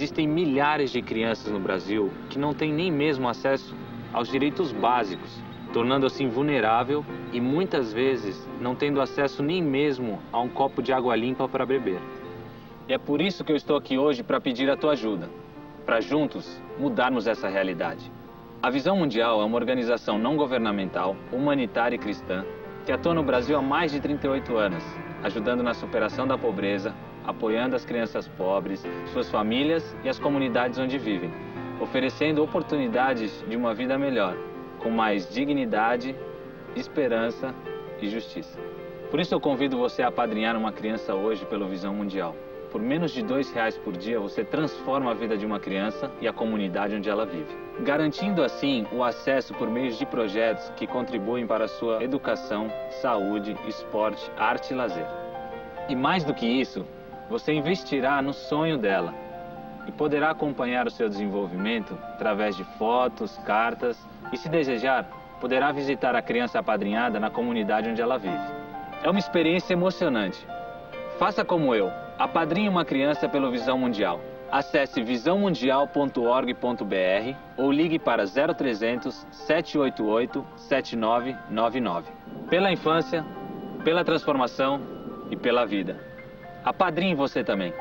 Existem milhares de crianças no Brasil que não têm nem mesmo acesso aos direitos básicos, tornando assim vulnerável e muitas vezes não tendo acesso nem mesmo a um copo de água limpa para beber. E é por isso que eu estou aqui hoje para pedir a tua ajuda, para juntos mudarmos essa realidade. A Visão Mundial é uma organização não governamental, humanitária e cristã que atua no Brasil há mais de 38 anos, ajudando na superação da pobreza, apoiando as crianças pobres, suas famílias e as comunidades onde vivem, oferecendo oportunidades de uma vida melhor, com mais dignidade, esperança e justiça. Por isso eu convido você a apadrinhar uma criança hoje pelo Visão Mundial. Por menos de R$2 por dia, você transforma a vida de uma criança e a comunidade onde ela vive, garantindo assim o acesso por meio de projetos que contribuem para a sua educação, saúde, esporte, arte e lazer. E mais do que isso, você investirá no sonho dela e poderá acompanhar o seu desenvolvimento através de fotos, cartas e, se desejar, poderá visitar a criança apadrinhada na comunidade onde ela vive. É uma experiência emocionante. Faça como eu, apadrinhe uma criança pelo Visão Mundial. Acesse visãomundial.org.br ou ligue para 0300 788 7999. Pela infância, pela transformação e pela vida. Apadrinhe você também.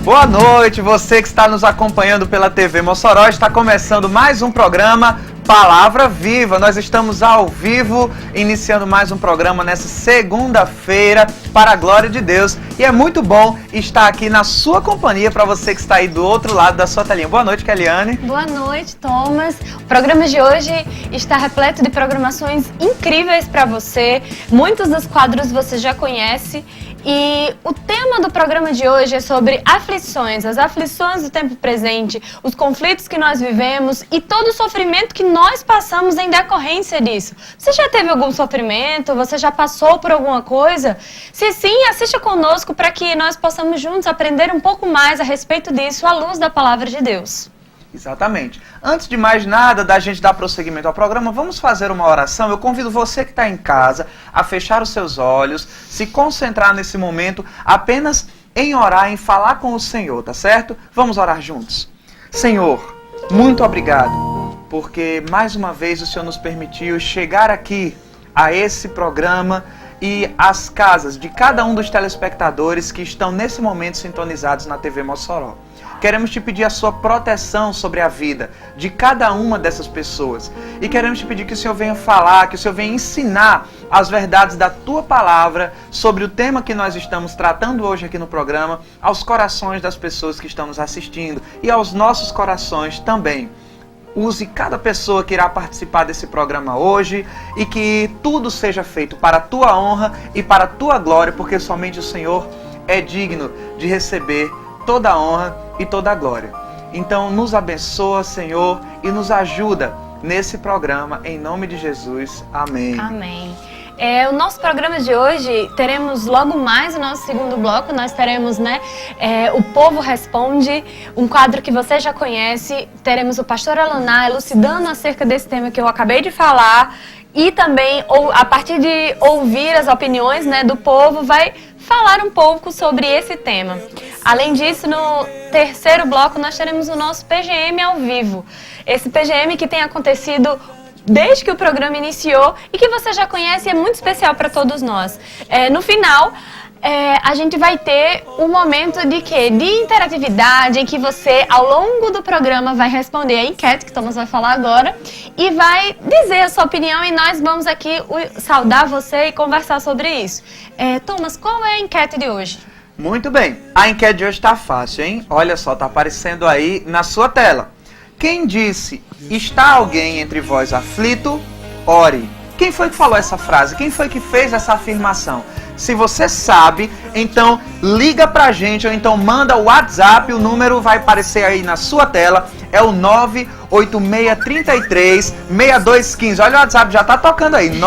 Boa noite, você que está nos acompanhando pela TV Mossoró. Está começando mais um programa Palavra Viva. Nós estamos ao vivo, iniciando mais um programa nessa segunda-feira, para a glória de Deus. E é muito bom estar aqui na sua companhia, para você que está aí do outro lado da sua telinha. Boa noite, Keliane. Boa noite, Thomas. O programa de hoje está repleto de programações incríveis para você. Muitos dos quadros você já conhece. E o tema do programa de hoje é sobre aflições, as aflições do tempo presente, os conflitos que nós vivemos e todo o sofrimento que nós passamos em decorrência disso. Você já teve algum sofrimento? Você já passou por alguma coisa? Se sim, assista conosco para que nós possamos juntos aprender um pouco mais a respeito disso à luz da Palavra de Deus. Exatamente. Antes de mais nada, da gente dar prosseguimento ao programa, vamos fazer uma oração. Eu convido você que está em casa a fechar os seus olhos, se concentrar nesse momento apenas em orar, em falar com o Senhor, tá certo? Vamos orar juntos. Senhor, muito obrigado, porque mais uma vez o Senhor nos permitiu chegar aqui a esse programa e às casas de cada um dos telespectadores que estão nesse momento sintonizados na TV Mossoró. Queremos te pedir a sua proteção sobre a vida de cada uma dessas pessoas. E queremos te pedir que o Senhor venha falar, que o Senhor venha ensinar as verdades da tua palavra sobre o tema que nós estamos tratando hoje aqui no programa, aos corações das pessoas que estão nos assistindo e aos nossos corações também. Use cada pessoa que irá participar desse programa hoje e que tudo seja feito para a tua honra e para a tua glória, porque somente o Senhor é digno de receber toda a honra e toda a glória. Então nos abençoa, Senhor, e nos ajuda nesse programa, em nome de Jesus. Amém. Amém. O nosso programa de hoje, teremos logo mais o nosso segundo bloco, nós teremos, O Povo Responde, um quadro que você já conhece, teremos o pastor Alaná elucidando acerca desse tema que eu acabei de falar, e também, a partir de ouvir as opiniões, do povo, vai falar um pouco sobre esse tema. Além disso, no terceiro bloco, nós teremos o nosso PGM ao vivo. Esse PGM que tem acontecido desde que o programa iniciou e que você já conhece e é muito especial para todos nós. No final, a gente vai ter um momento de quê? De interatividade, em que você, ao longo do programa, vai responder a enquete, que Thomas vai falar agora, e vai dizer a sua opinião, e nós vamos aqui saudar você e conversar sobre isso. Thomas, qual é a enquete de hoje? Muito bem, a enquete de hoje está fácil, hein? Olha só, está aparecendo aí na sua tela. Quem disse, está alguém entre vós aflito? Ore. Quem foi que falou essa frase? Quem foi que fez essa afirmação? Se você sabe, então liga pra gente ou então manda o WhatsApp, o número vai aparecer aí na sua tela, é o 98633-6215. Olha o WhatsApp, já tá tocando aí,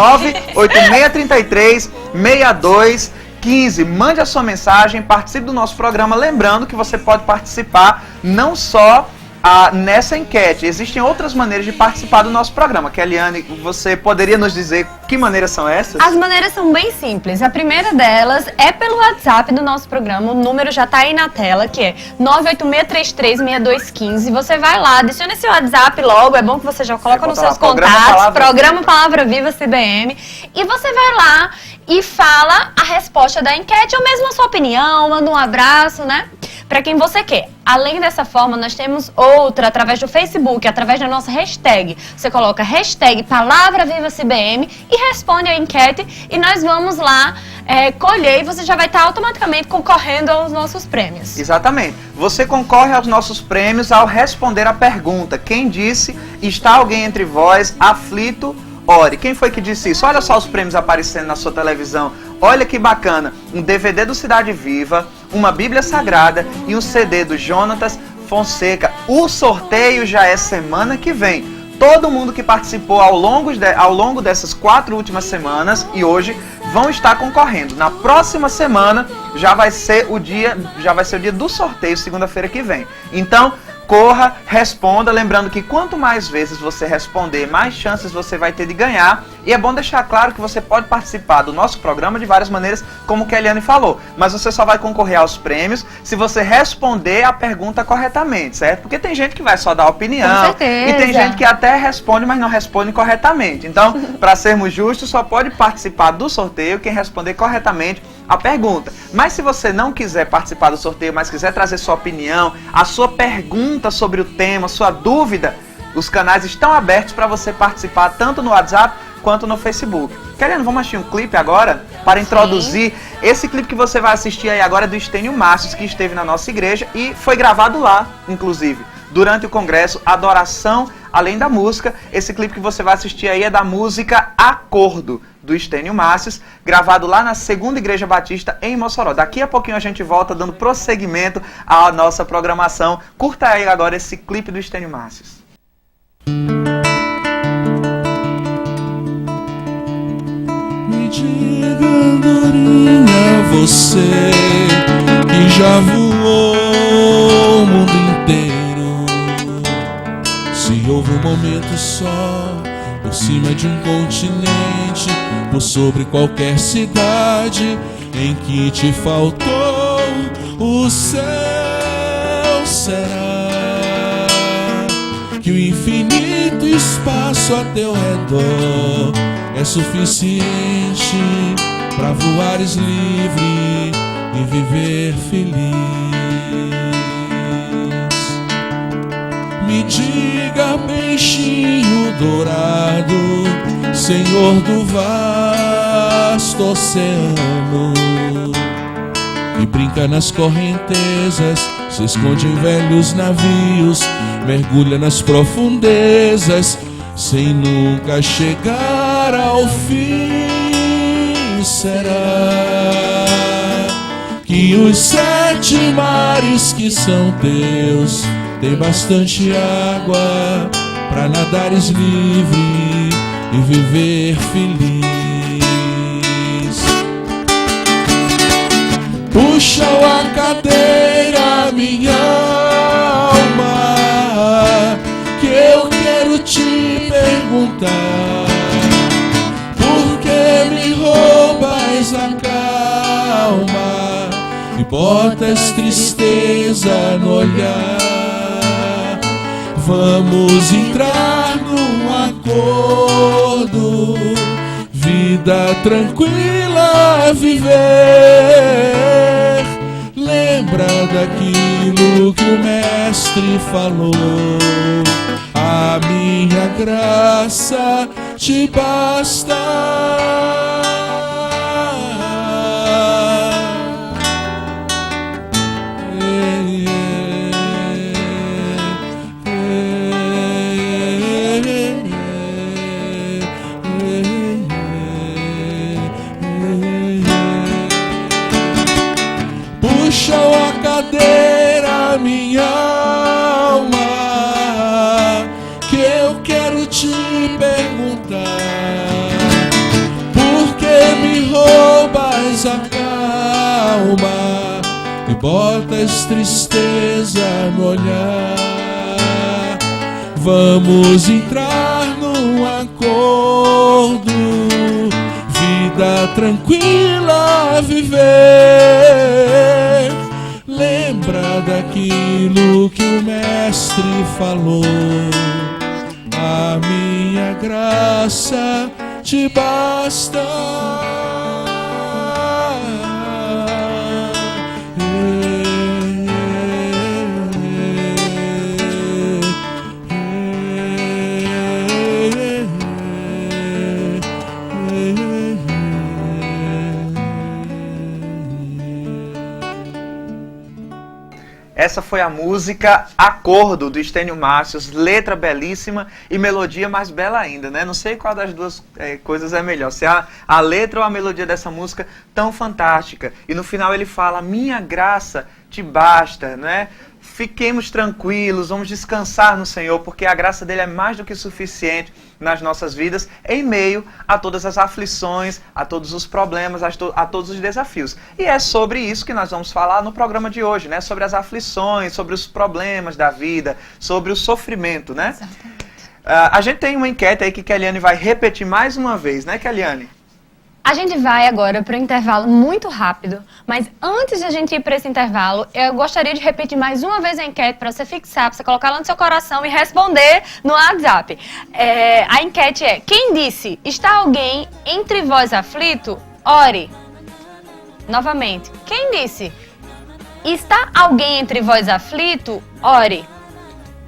98633-6215. Mande a sua mensagem, participe do nosso programa, lembrando que você pode participar não só nessa enquete. Existem outras maneiras de participar do nosso programa. Eliane, você poderia nos dizer que maneiras são essas? As maneiras são bem simples. A primeira delas é pelo WhatsApp do nosso programa. O número já está aí na tela, que é 986336215. Você vai lá, adiciona esse WhatsApp logo. É bom que você já coloca nos seus contatos. Programa Palavra Viva CBM. E você vai lá e fala a resposta da enquete ou mesmo a sua opinião, manda um abraço, né? Para quem você quer. Além dessa forma, nós temos outra através do Facebook, através da nossa hashtag. Você coloca hashtag Palavra Viva CBM e responde a enquete e nós vamos lá colher e você já vai estar automaticamente concorrendo aos nossos prêmios. Exatamente. Você concorre aos nossos prêmios ao responder a pergunta. Quem disse, está alguém entre vós aflito? Ore. Quem foi que disse isso? Olha só os prêmios aparecendo na sua televisão. Olha que bacana. Um DVD do Cidade Viva, uma Bíblia Sagrada e um CD do Jonatas Fonseca. O sorteio já é semana que vem. Todo mundo que participou ao longo dessas 4 últimas semanas e hoje vão estar concorrendo. Na próxima semana já vai ser o dia do sorteio, segunda-feira que vem. Então, corra, responda, lembrando que quanto mais vezes você responder, mais chances você vai ter de ganhar. E é bom deixar claro que você pode participar do nosso programa de várias maneiras, como a Eliane falou. Mas você só vai concorrer aos prêmios se você responder a pergunta corretamente, certo? Porque tem gente que vai só dar opinião. Com certeza. E tem gente que até responde, mas não responde corretamente. Então, para sermos justos, só pode participar do sorteio quem responder corretamente a pergunta. Mas se você não quiser participar do sorteio, mas quiser trazer sua opinião, a sua pergunta sobre o tema, sua dúvida, os canais estão abertos para você participar tanto no WhatsApp quanto no Facebook. Querendo, vamos assistir um clipe agora para introduzir. Esse clipe que você vai assistir aí agora é do Estênio Márcios, que esteve na nossa igreja e foi gravado lá, inclusive, durante o congresso Adoração Além da Música. Esse clipe que você vai assistir aí é da música Acordo, do Estênio Márcios, gravado lá na Segunda Igreja Batista em Mossoró. Daqui a pouquinho a gente volta dando prosseguimento à nossa programação. Curta aí agora esse clipe do Estênio Márcios. Me diga, andorinha, você que já voou o mundo inteiro, se houve um momento só por cima de um continente, por sobre qualquer cidade em que te faltou o céu, será que o infinito espaço a teu redor é suficiente para voares livre e viver feliz? Me diga, peixinho dourado, Senhor do vasto oceano, que brinca nas correntezas, se esconde em velhos navios, mergulha nas profundezas, sem nunca chegar ao fim. Será que os 7 mares que são teus tem bastante água pra nadares livre e viver feliz? Puxa a cadeira, minha alma, que eu quero te perguntar: por que me roubas a calma e botas tristeza no olhar? Vamos entrar num acordo, vida tranquila viver. Lembra daquilo que o mestre falou: a minha graça te basta. verdadeira minha alma, que eu quero te perguntar: por que me roubas a calma e botas tristeza no olhar? Vamos entrar num acordo, vida tranquila a viver. Lembra daquilo que o mestre falou: a minha graça te basta. Essa foi a música Acordo, do Estênio Márcios, letra belíssima e melodia mais bela ainda, né? Não sei qual das duas coisas é melhor, se é a letra ou a melodia dessa música tão fantástica. E no final ele fala: minha graça te basta, né? Fiquemos tranquilos, vamos descansar no Senhor, porque a graça dele é mais do que suficiente nas nossas vidas, em meio a todas as aflições, a todos os problemas, a todos os desafios. E é sobre isso que nós vamos falar no programa de hoje, né? Sobre as aflições, sobre os problemas da vida, sobre o sofrimento, né? Exatamente. A gente tem uma enquete aí que Keliane vai repetir mais uma vez, né, Keliane? A gente vai agora para o intervalo muito rápido, mas antes de a gente ir para esse intervalo, eu gostaria de repetir mais uma vez a enquete para você fixar, para você colocar lá no seu coração e responder no WhatsApp. A enquete é: quem disse, está alguém entre vós aflito? Ore. Novamente, quem disse, está alguém entre vós aflito? Ore.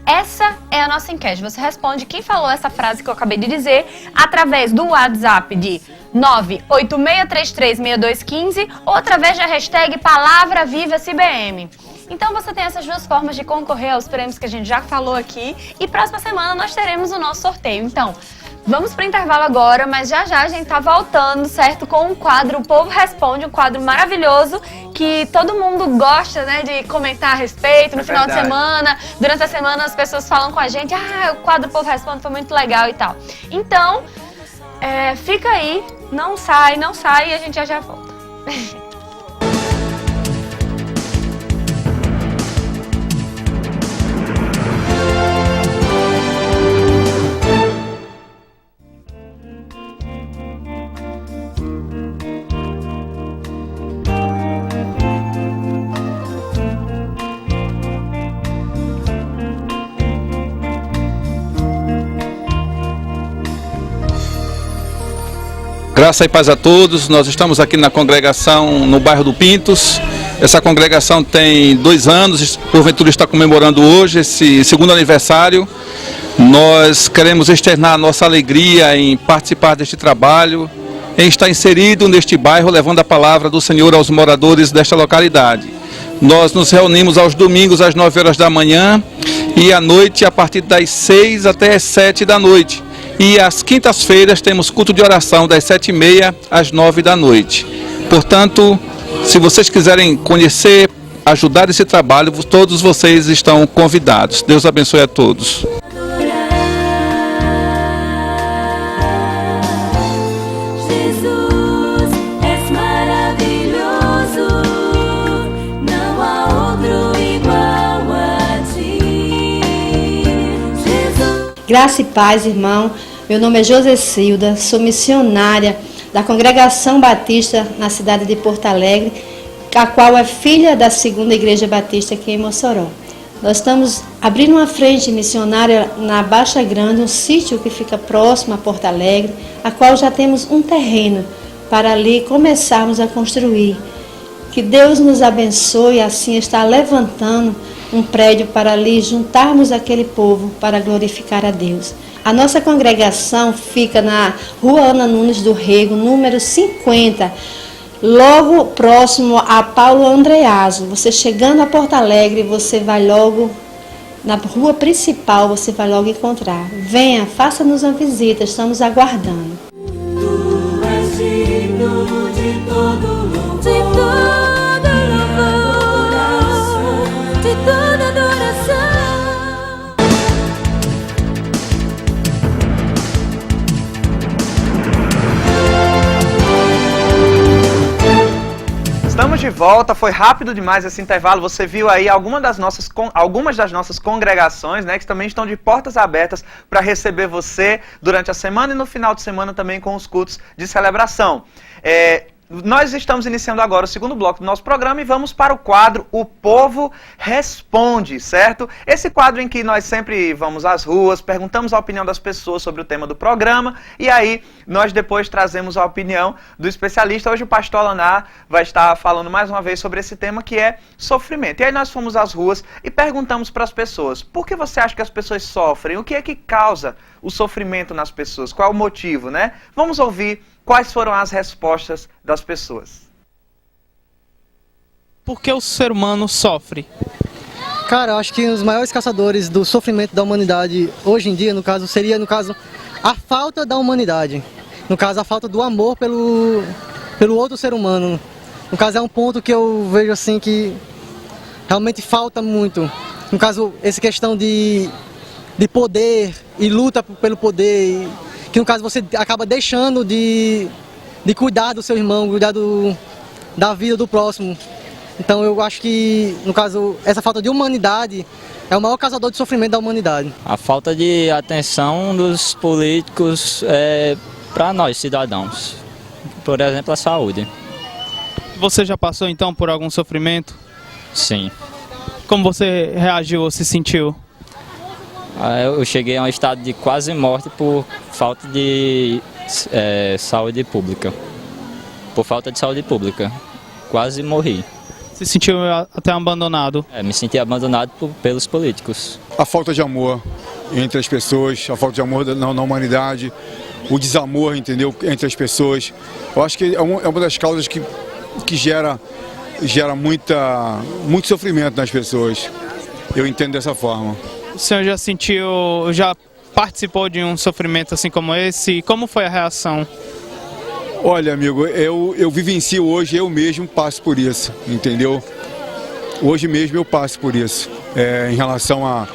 Essa é a nossa enquete. Você responde quem falou essa frase que eu acabei de dizer através do WhatsApp de 986336215 ou através da hashtag PalavraVivaCBM. Então você tem essas duas formas de concorrer aos prêmios que a gente já falou aqui, e próxima semana nós teremos o nosso sorteio. Então, vamos para o intervalo agora, mas já já a gente tá voltando, certo? Com um quadro O Povo Responde, um quadro maravilhoso que todo mundo gosta, né, de comentar a respeito no final de semana. Durante a semana as pessoas falam com a gente: o quadro O Povo Responde foi muito legal e tal. Então, fica aí, não sai e a gente já volta. Graça e paz a todos. Nós estamos aqui na congregação no bairro do Pintos. Essa congregação tem 2 anos, porventura está comemorando hoje esse segundo aniversário. Nós queremos externar a nossa alegria em participar deste trabalho, em estar inserido neste bairro, levando a palavra do Senhor aos moradores desta localidade. Nós nos reunimos aos domingos às 9 horas da manhã e à noite a partir das 6 até as 7 da noite. E às quintas-feiras temos culto de oração das 7h30 às 9 da noite. Portanto, se vocês quiserem conhecer, ajudar esse trabalho, todos vocês estão convidados. Deus abençoe a todos. Graça e paz, irmão. Meu nome é Josecilda, sou missionária da Congregação Batista na cidade de Porto Alegre, a qual é filha da 2ª Igreja Batista aqui em Mossoró. Nós estamos abrindo uma frente missionária na Baixa Grande, um sítio que fica próximo a Porto Alegre, a qual já temos um terreno para ali começarmos a construir. Que Deus nos abençoe e assim está levantando um prédio para ali juntarmos aquele povo para glorificar a Deus. A nossa congregação fica na Rua Ana Nunes do Rego, número 50, logo próximo a Paulo Andreaso. Você chegando a Porto Alegre, você vai logo na rua principal, você vai logo encontrar. Venha, faça-nos uma visita, estamos aguardando. Tu és digno de todo louvor, de toda adoração. Estamos de volta, foi rápido demais esse intervalo. Você viu aí algumas das nossas congregações, né, que também estão de portas abertas para receber você durante a semana e no final de semana também com os cultos de celebração. Nós estamos iniciando agora o segundo bloco do nosso programa e vamos para o quadro O Povo Responde, certo? Esse quadro em que nós sempre vamos às ruas, perguntamos a opinião das pessoas sobre o tema do programa e aí nós depois trazemos a opinião do especialista. Hoje o pastor Alanar vai estar falando mais uma vez sobre esse tema que é sofrimento. E aí nós fomos às ruas e perguntamos para as pessoas: por que você acha que as pessoas sofrem? O que é que causa o sofrimento nas pessoas? Qual é o motivo, né? Vamos ouvir quais foram as respostas das pessoas. Por que o ser humano sofre? Cara, eu acho que os maiores caçadores do sofrimento da humanidade hoje em dia, seria a falta da humanidade. No caso, a falta do amor pelo outro ser humano. No caso, é um ponto que eu vejo assim que realmente falta muito. No caso, essa questão de poder e luta pelo poder, que no caso você acaba deixando de cuidar do seu irmão, cuidar da vida do próximo. Então eu acho que, no caso, essa falta de humanidade é o maior causador de sofrimento da humanidade. A falta de atenção dos políticos para nós, cidadãos. Por exemplo, a saúde. Você já passou então por algum sofrimento? Sim. Como você reagiu ou se sentiu? Eu cheguei a um estado de quase morte por falta de saúde pública. Por falta de saúde pública. Quase morri. Se sentiu até abandonado? Me senti abandonado pelos políticos. A falta de amor entre as pessoas, a falta de amor na humanidade, o desamor, entendeu, entre as pessoas. Eu acho que é uma das causas que gera muito sofrimento nas pessoas. Eu entendo dessa forma. O senhor já participou de um sofrimento assim como esse? Como foi a reação? Olha, amigo, eu vivencio hoje, eu mesmo passo por isso, entendeu? Hoje mesmo eu passo por isso, em relação a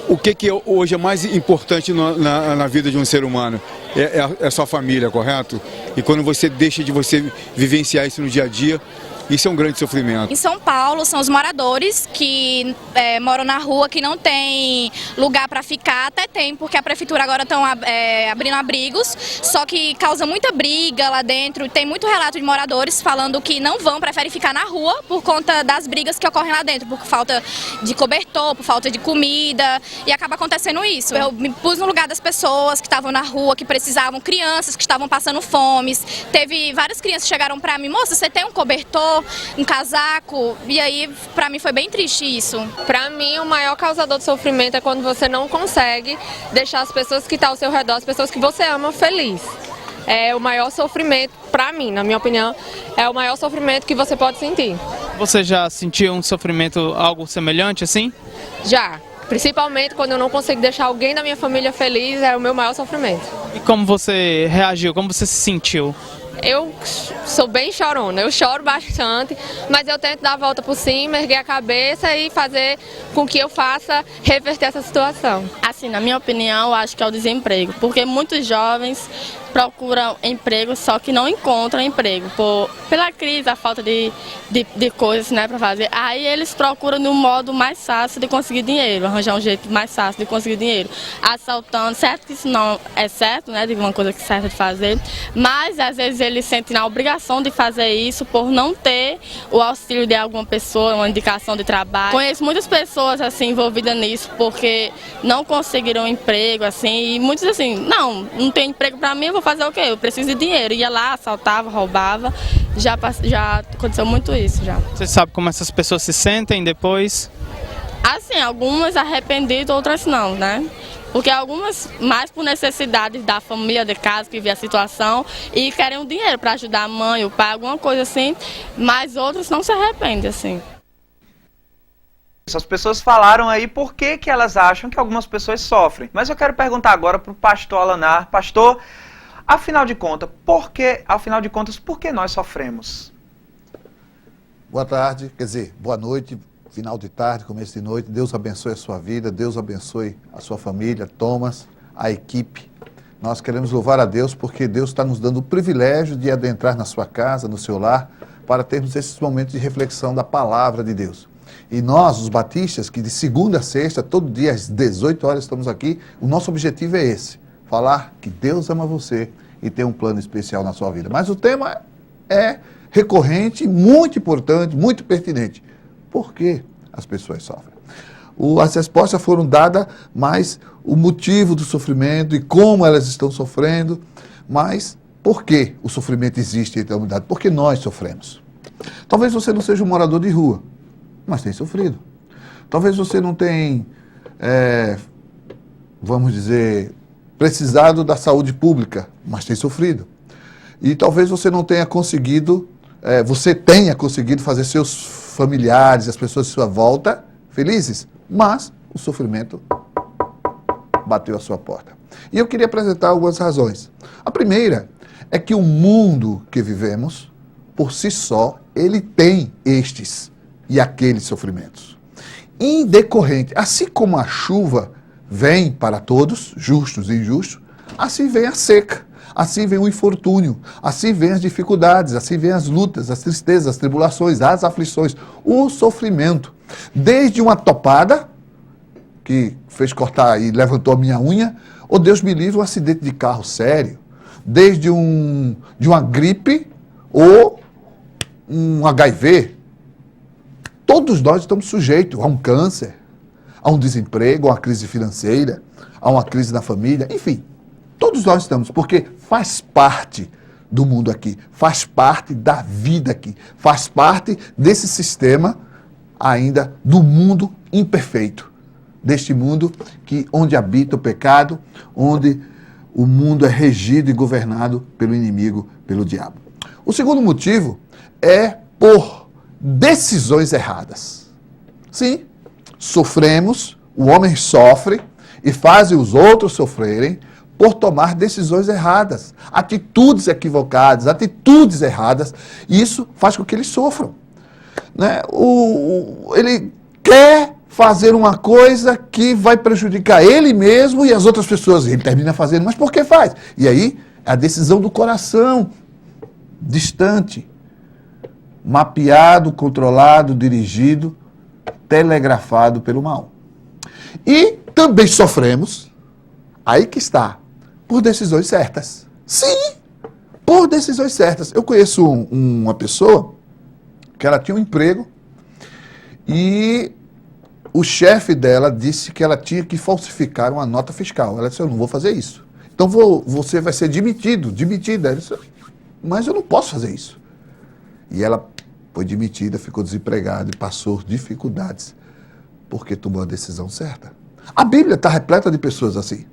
o que hoje é mais importante na vida de um ser humano. É a sua família, correto? E quando você deixa de você vivenciar isso no dia a dia, isso é um grande sofrimento. Em São Paulo, são os moradores que moram na rua, que não tem lugar para ficar. Até tem, porque a prefeitura agora estão abrindo abrigos, só que causa muita briga lá dentro. Tem muito relato de moradores falando que não preferem ficar na rua por conta das brigas que ocorrem lá dentro, por falta de cobertor, por falta de comida, e acaba acontecendo isso. Eu me pus no lugar das pessoas que estavam na rua, que precisavam, crianças que estavam passando fomes. Teve várias crianças que chegaram para mim: moça, você tem um cobertor, um casaco? E aí, pra mim, foi bem triste isso. Pra mim, o maior causador de sofrimento é quando você não consegue deixar as pessoas que estão ao seu redor, as pessoas que você ama, feliz. É o maior sofrimento, pra mim, na minha opinião, é o maior sofrimento que você pode sentir. Você já sentiu um sofrimento, algo semelhante assim? Já. Principalmente quando eu não consigo deixar alguém da minha família feliz, é o meu maior sofrimento. E como você reagiu? Como você se sentiu? Eu sou bem chorona, eu choro bastante, mas eu tento dar a volta por cima, erguer a cabeça e fazer com que eu faça reverter essa situação. Assim, na minha opinião, eu acho que é o desemprego, porque muitos jovens procuram emprego, só que não encontram emprego pela crise, a falta de coisas, né, para fazer. Aí eles procuram no modo mais fácil de conseguir dinheiro, arranjar um jeito mais fácil de conseguir dinheiro, assaltando. Certo que isso não é certo, né, de uma coisa que é certa de fazer, mas às vezes eles sentem a obrigação de fazer isso por não ter o auxílio de alguma pessoa, uma indicação de trabalho. Conheço muitas pessoas assim envolvidas nisso porque não conseguiram emprego, assim, e muitos assim, não tem emprego para mim, eu vou fazer o quê? Eu preciso de dinheiro. Ia lá, assaltava, roubava. Já aconteceu muito isso já. Você sabe como essas pessoas se sentem depois? Assim, algumas arrependidas, outras não, né? Porque algumas mais por necessidade da família de casa que vê a situação e querem o dinheiro para ajudar a mãe, o pai, alguma coisa assim, mas outros não se arrependem, assim. As pessoas falaram aí por que elas acham que algumas pessoas sofrem. Mas eu quero perguntar agora para o pastor Alanar. Pastor, afinal de contas, por que nós sofremos? Boa tarde, quer dizer, boa noite, final de tarde, começo de noite. Deus abençoe a sua vida, Deus abençoe a sua família, Thomas, a equipe. Nós queremos louvar a Deus porque Deus está nos dando o privilégio de adentrar na sua casa, no seu lar, para termos esses momentos de reflexão da palavra de Deus. E nós, os batistas, que de segunda a sexta, todo dia às 18 horas estamos aqui, o nosso objetivo é esse, falar que Deus ama você e tem um plano especial na sua vida. Mas o tema é recorrente, muito importante, muito pertinente. Por que as pessoas sofrem? As respostas foram dadas, mas o motivo do sofrimento e como elas estão sofrendo, mas por que o sofrimento existe entre a humanidade? Porque nós sofremos. Talvez você não seja um morador de rua, mas tem sofrido. Talvez você não tenha, vamos dizer, precisado da saúde pública, mas tem sofrido. E talvez você não tenha conseguido, você tenha conseguido fazer seus familiares, as pessoas à sua volta, felizes, mas o sofrimento bateu à sua porta. E eu queria apresentar algumas razões. A primeira é que o mundo que vivemos, por si só, ele tem estes e aqueles sofrimentos. Indecorrente, assim como a chuva vem para todos, justos e injustos, assim vem a seca, assim vem o infortúnio, assim vem as dificuldades, assim vem as lutas, as tristezas, as tribulações, as aflições, o sofrimento. Desde uma topada, que fez cortar e levantou a minha unha, ou Deus me livre, um acidente de carro sério, desde de uma gripe ou um HIV. Todos nós estamos sujeitos a um câncer, a um desemprego, a uma crise financeira, a uma crise na família, enfim. Todos nós estamos, porque faz parte do mundo aqui, faz parte da vida aqui, faz parte desse sistema ainda do mundo imperfeito, deste mundo onde habita o pecado, onde o mundo é regido e governado pelo inimigo, pelo diabo. O segundo motivo é por decisões erradas. Sim, sofremos, o homem sofre e faz os outros sofrerem por tomar decisões erradas, atitudes equivocadas, atitudes erradas, e isso faz com que eles sofram. Né? Ele quer fazer uma coisa que vai prejudicar ele mesmo e as outras pessoas. Ele termina fazendo, mas por que faz? E aí, a decisão do coração, distante, mapeado, controlado, dirigido, telegrafado pelo mal. E também sofremos, aí que está, por decisões certas. Sim, por decisões certas. Eu conheço uma pessoa que ela tinha um emprego e o chefe dela disse que ela tinha que falsificar uma nota fiscal. Ela disse, eu não vou fazer isso. Então você vai ser demitida. Ela disse, mas eu não posso fazer isso. E ela foi demitida, ficou desempregada e passou dificuldades porque tomou a decisão certa. A Bíblia está repleta de pessoas assim.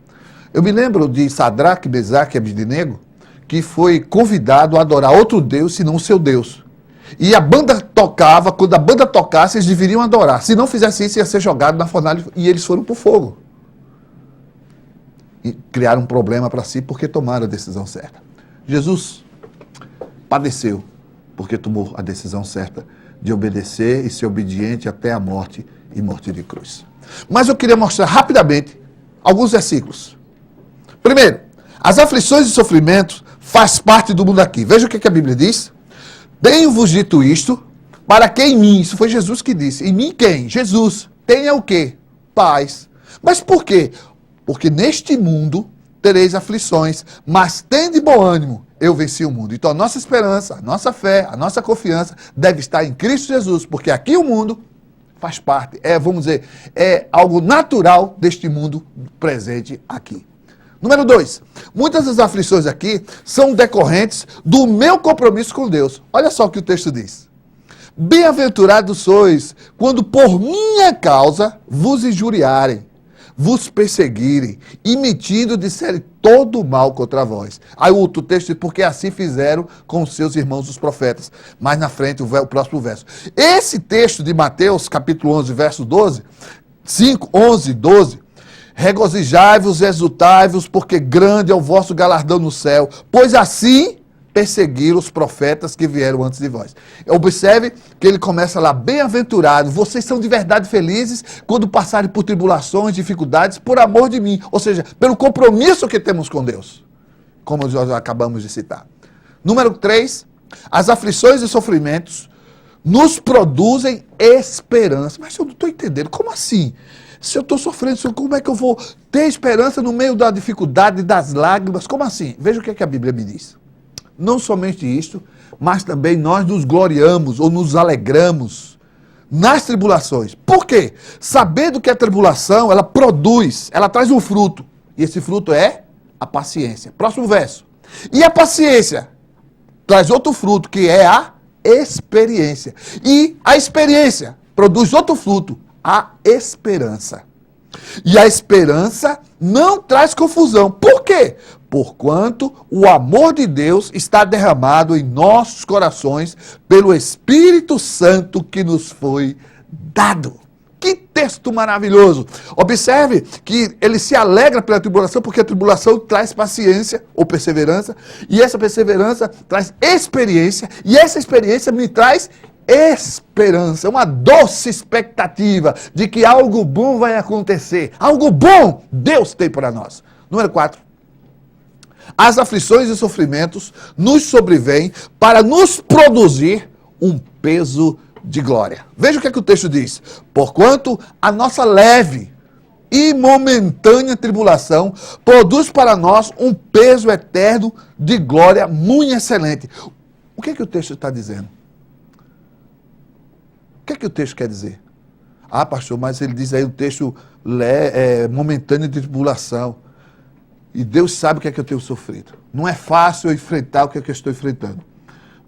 Eu me lembro de Sadraque, Mesaque e Abednego, que foi convidado a adorar outro Deus, senão o seu Deus. E a banda tocava, quando a banda tocasse, eles deveriam adorar. Se não fizesse isso, ia ser jogado na fornalha e eles foram para o fogo. E criaram um problema para si porque tomaram a decisão certa. Jesus padeceu porque tomou a decisão certa de obedecer e ser obediente até a morte e morte de cruz. Mas eu queria mostrar rapidamente alguns versículos. Primeiro, as aflições e sofrimentos faz parte do mundo aqui. Veja o que a Bíblia diz. Tenho-vos dito isto, para que em mim, isso foi Jesus que disse, em mim quem? Jesus, tenha o quê? Paz. Mas por quê? Porque neste mundo tereis aflições, mas tende bom ânimo, eu venci o mundo. Então a nossa esperança, a nossa fé, a nossa confiança deve estar em Cristo Jesus, porque aqui o mundo faz parte, vamos dizer, é algo natural deste mundo presente aqui. Número 2, muitas das aflições aqui são decorrentes do meu compromisso com Deus. Olha só o que o texto diz. Bem-aventurados sois quando por minha causa vos injuriarem, vos perseguirem, e mentindo disserem todo o mal contra vós. Aí o outro texto diz, porque assim fizeram com seus irmãos os profetas. Mais na frente, o próximo verso. Esse texto de Mateus, capítulo 11, verso 12, 5, 11, 12, regozijai-vos, exultai-vos, porque grande é o vosso galardão no céu, pois assim perseguiram os profetas que vieram antes de vós. Observe que ele começa lá, bem-aventurado, vocês são de verdade felizes quando passarem por tribulações, dificuldades, por amor de mim, ou seja, pelo compromisso que temos com Deus, como nós acabamos de citar. Número 3, As aflições e sofrimentos nos produzem esperança. Mas eu não estou entendendo, como assim? Se eu estou sofrendo, como é que eu vou ter esperança no meio da dificuldade, das lágrimas? Como assim? Veja o que a Bíblia me diz. Não somente isto, mas também nós nos gloriamos ou nos alegramos nas tribulações. Por quê? Sabendo que a tribulação, ela produz, ela traz um fruto. E esse fruto é a paciência. Próximo verso. E a paciência traz outro fruto, que é a experiência. E a experiência produz outro fruto, a esperança. E a esperança não traz confusão. Por quê? Porquanto o amor de Deus está derramado em nossos corações pelo Espírito Santo que nos foi dado. Que texto maravilhoso! Observe que ele se alegra pela tribulação, porque a tribulação traz paciência ou perseverança, e essa perseverança traz experiência, e essa experiência me traz esperança, uma doce expectativa de que algo bom vai acontecer. Algo bom Deus tem para nós. Número 4. As aflições e sofrimentos nos sobrevêm para nos produzir um peso de glória. Veja o que o texto diz. Porquanto a nossa leve e momentânea tribulação produz para nós um peso eterno de glória muito excelente. O que o texto está dizendo? O que o texto quer dizer? Ah, pastor, mas ele diz aí o texto momentâneo de tribulação. E Deus sabe o que é que eu tenho sofrido. Não é fácil eu enfrentar o que é que eu estou enfrentando.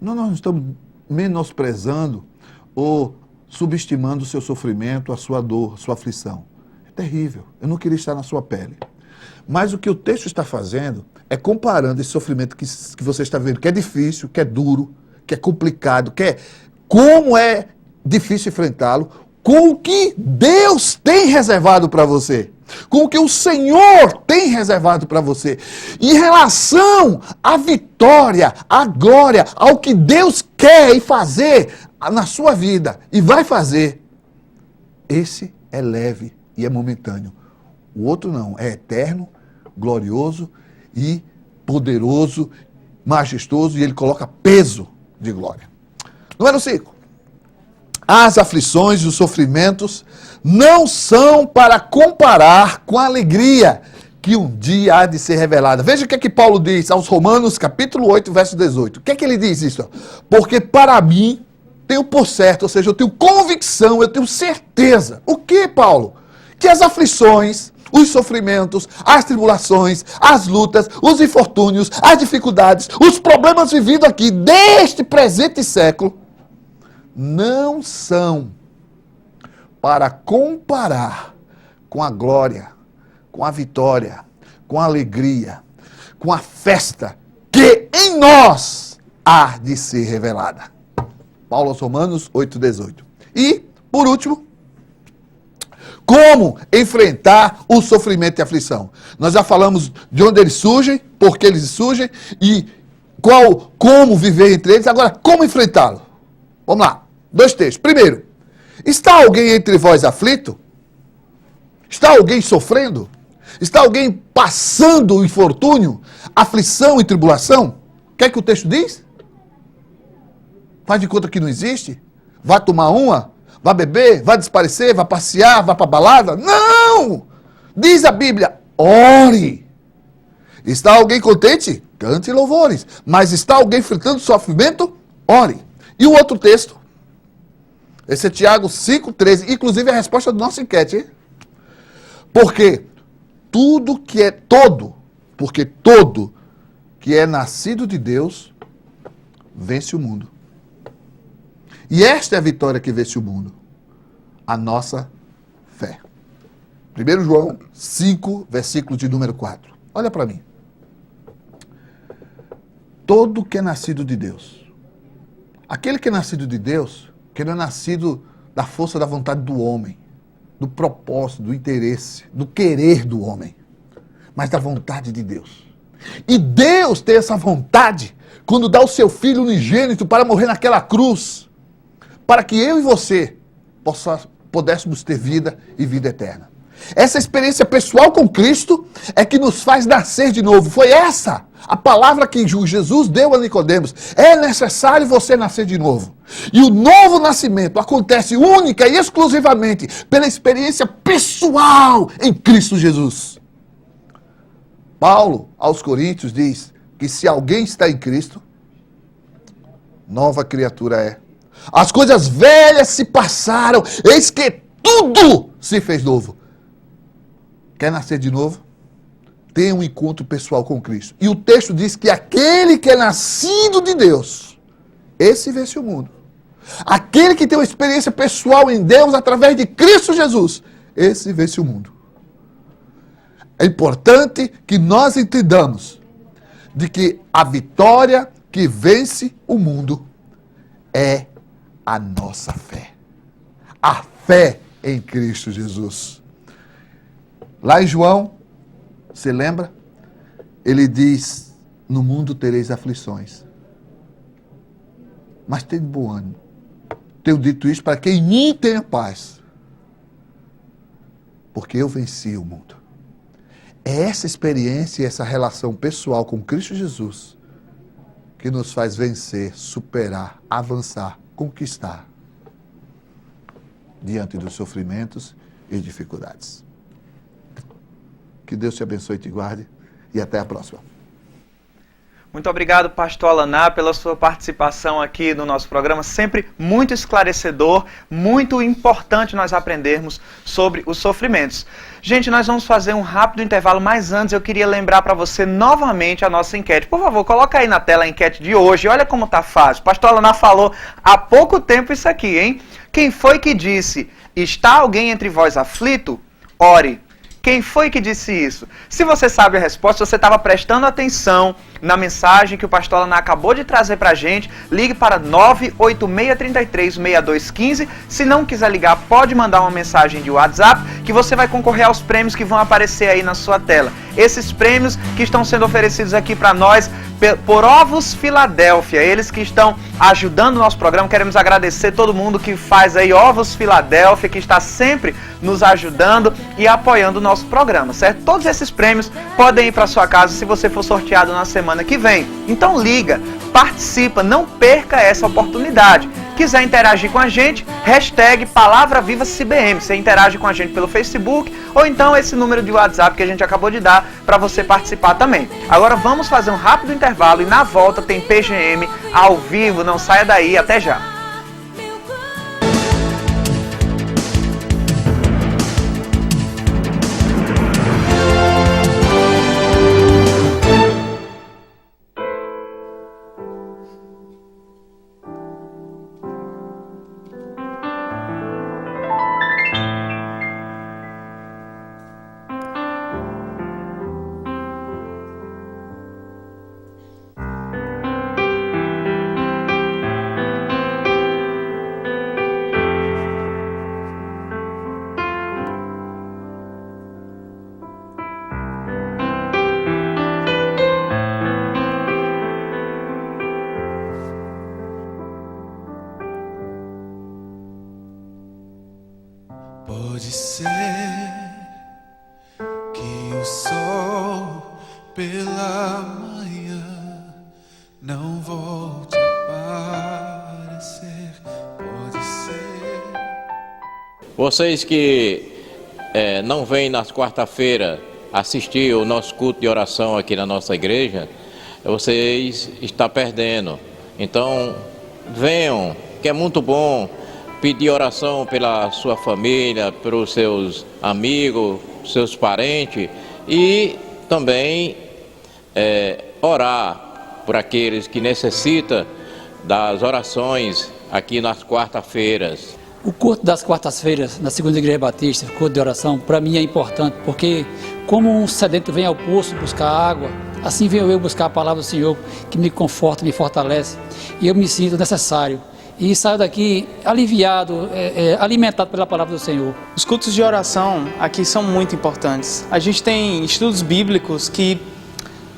Não, nós não estamos menosprezando ou subestimando o seu sofrimento, a sua dor, a sua aflição. É terrível. Eu não queria estar na sua pele. Mas o que o texto está fazendo é comparando esse sofrimento que você está vendo, que é difícil, que é duro, que é complicado, como é difícil enfrentá-lo, com o que Deus tem reservado para você. Com o que o Senhor tem reservado para você. Em relação à vitória, à glória, ao que Deus quer e fazer na sua vida e vai fazer, esse é leve e é momentâneo. O outro não, é eterno, glorioso e poderoso, majestoso, e ele coloca peso de glória. Número 5. As aflições e os sofrimentos não são para comparar com a alegria que um dia há de ser revelada. Veja o que é que Paulo diz aos Romanos, capítulo 8, verso 18. O que é que ele diz isso? Porque para mim, tenho por certo, ou seja, eu tenho convicção, eu tenho certeza. O que, Paulo? Que as aflições, os sofrimentos, as tribulações, as lutas, os infortúnios, as dificuldades, os problemas vividos aqui deste presente século, não são para comparar com a glória, com a vitória, com a alegria, com a festa que em nós há de ser revelada. Paulo aos Romanos 8,18. E, por último, como enfrentar o sofrimento e a aflição. Nós já falamos de onde eles surgem, por que eles surgem e como viver entre eles. Agora, como enfrentá-lo? Vamos lá. 2 textos. Primeiro, está alguém entre vós aflito? Está alguém sofrendo? Está alguém passando infortúnio, aflição e tribulação? O que é que o texto diz? Faz de conta que não existe? Vai tomar uma? Vai beber? Vai desaparecer? Vai passear? Vai para balada? Não! Diz a Bíblia, ore. Está alguém contente? Cante louvores. Mas está alguém enfrentando sofrimento? Ore. E o outro texto? Esse é Tiago 5,13, inclusive a resposta da nossa enquete. Hein? Porque todo que é nascido de Deus, vence o mundo. E esta é a vitória que vence o mundo. A nossa fé. 1 João 5, versículo de número 4. Olha para mim. Todo que é nascido de Deus. Aquele que é nascido de Deus, que não é nascido da força da vontade do homem, do propósito, do interesse, do querer do homem, mas da vontade de Deus. E Deus tem essa vontade quando dá o seu Filho unigênito para morrer naquela cruz, para que eu e você pudéssemos ter vida e vida eterna. Essa experiência pessoal com Cristo é que nos faz nascer de novo. Foi essa a palavra que Jesus deu a Nicodemos. É necessário você nascer de novo. E o novo nascimento acontece única e exclusivamente pela experiência pessoal em Cristo Jesus. Paulo, aos Coríntios, diz que se alguém está em Cristo, nova criatura é. As coisas velhas se passaram, eis que tudo se fez novo. Quer nascer de novo? Tenha um encontro pessoal com Cristo. E o texto diz que aquele que é nascido de Deus, esse vence o mundo. Aquele que tem uma experiência pessoal em Deus através de Cristo Jesus, esse vence o mundo. É importante que nós entendamos de que a vitória que vence o mundo é a nossa fé. A fé em Cristo Jesus. Lá em João, você lembra? Ele diz, no mundo tereis aflições. Mas tem de bom ânimo. Tenho dito isso para que em mim tenha paz. Porque eu venci o mundo. É essa experiência e essa relação pessoal com Cristo Jesus que nos faz vencer, superar, avançar, conquistar diante dos sofrimentos e dificuldades. Que Deus te abençoe e te guarde e até a próxima. Muito obrigado, pastor Alaná, pela sua participação aqui no nosso programa, sempre muito esclarecedor, muito importante nós aprendermos sobre os sofrimentos. Gente, nós vamos fazer um rápido intervalo, mas antes eu queria lembrar para você novamente a nossa enquete. Por favor, coloca aí na tela a enquete de hoje, olha como tá fácil. O pastor Alaná falou há pouco tempo isso aqui, hein? Quem foi que disse, está alguém entre vós aflito? Ore. Quem foi que disse isso? Se você sabe a resposta, você estava prestando atenção na mensagem que o pastor Alaná acabou de trazer para a gente, ligue para 986336215. Se não quiser ligar, pode mandar uma mensagem de WhatsApp que você vai concorrer aos prêmios que vão aparecer aí na sua tela. Esses prêmios que estão sendo oferecidos aqui para nós por Ovos Filadélfia, eles que estão ajudando o nosso programa. Queremos agradecer todo mundo que faz aí Ovos Filadélfia, que está sempre nos ajudando e apoiando o nosso programa, certo? Todos esses prêmios podem ir para sua casa se você for sorteado na semana que vem. Então liga, participa, não perca essa oportunidade. Quiser interagir com a gente, hashtag Palavra Viva CBM. Você interage com a gente pelo Facebook ou então esse número de WhatsApp que a gente acabou de dar para você participar também. Agora vamos fazer um rápido intervalo e na volta tem PGM ao vivo. Não saia daí, até já. Pode ser que o sol pela manhã não volte a aparecer. Pode ser. Vocês que não vêm nas quarta-feiras assistir o nosso culto de oração aqui na nossa igreja, vocês estão perdendo. Então, venham, que é muito bom. Pedir oração pela sua família, pelos seus amigos, seus parentes e também orar por aqueles que necessitam das orações aqui nas quarta-feiras. O culto das quartas-feiras na Segunda Igreja Batista, o culto de oração, para mim é importante, porque como um sedento vem ao poço buscar água, assim venho eu buscar a palavra do Senhor, que me conforta, me fortalece, e eu me sinto necessário. E saio daqui aliviado, alimentado pela palavra do Senhor. Os cultos de oração aqui são muito importantes. A gente tem estudos bíblicos que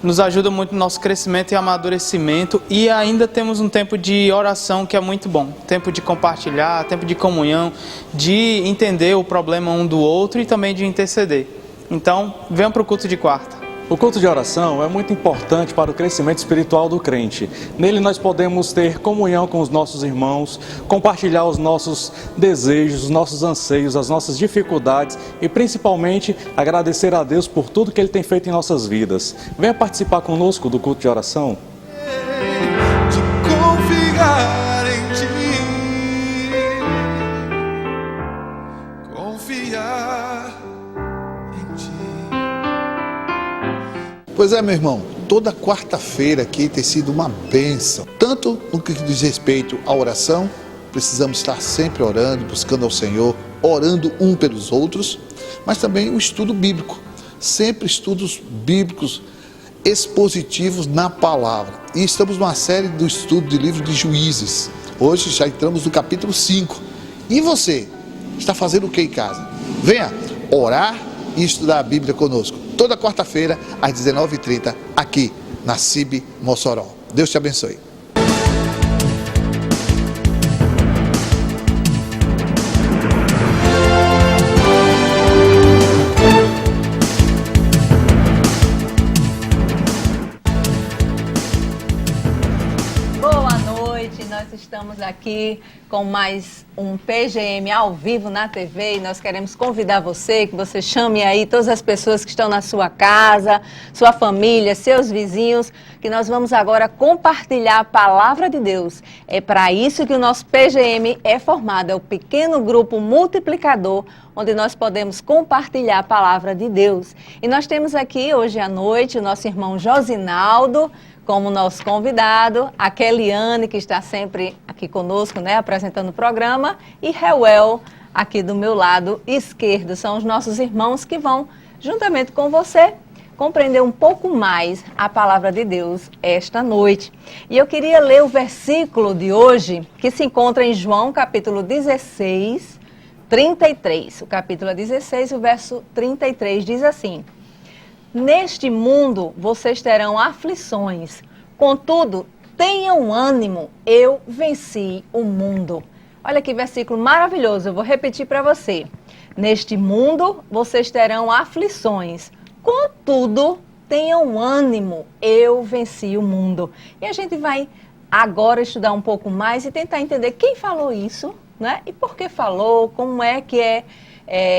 nos ajuda muito no nosso crescimento e amadurecimento, e ainda temos um tempo de oração que é muito bom, tempo de compartilhar, tempo de comunhão, de entender o problema um do outro e também de interceder. Então, venham para o culto de quarta. O culto de oração é muito importante para o crescimento espiritual do crente. Nele nós podemos ter comunhão com os nossos irmãos, compartilhar os nossos desejos, os nossos anseios, as nossas dificuldades e principalmente agradecer a Deus por tudo que Ele tem feito em nossas vidas. Venha participar conosco do culto de oração. Confiar em ti. Confiar em ti. Pois é, meu irmão, toda quarta-feira aqui tem sido uma bênção. Tanto no que diz respeito à oração, precisamos estar sempre orando, buscando ao Senhor, orando um pelos outros, mas também o estudo bíblico. Sempre estudos bíblicos expositivos na palavra. E estamos numa série do estudo de livro de Juízes. Hoje já entramos no capítulo 5. E você, está fazendo o que em casa? Venha orar e estudar a Bíblia conosco. Toda quarta-feira, às 19h30, aqui na CIB Mossoró. Deus te abençoe. Boa noite, nós estamos aqui com mais um PGM ao vivo na TV e nós queremos convidar você, que você chame aí todas as pessoas que estão na sua casa, sua família, seus vizinhos, que nós vamos agora compartilhar a palavra de Deus. É para isso que o nosso PGM é formado, é o pequeno grupo multiplicador, onde nós podemos compartilhar a palavra de Deus. E nós temos aqui hoje à noite o nosso irmão Josinaldo como nosso convidado, a Keliane, que está sempre aqui conosco, né, apresentando o programa, e Reuel, aqui do meu lado esquerdo. São os nossos irmãos que vão, juntamente com você, compreender um pouco mais a palavra de Deus esta noite. E eu queria ler o versículo de hoje, que se encontra em João, capítulo 16, 33. O capítulo 16, o verso 33 diz assim: Neste mundo vocês terão aflições, contudo, tenham ânimo, eu venci o mundo. Olha que versículo maravilhoso, eu vou repetir para você. Neste mundo vocês terão aflições, contudo, tenham ânimo, eu venci o mundo. E a gente vai agora estudar um pouco mais e tentar entender quem falou isso, né? E por que falou, como é que é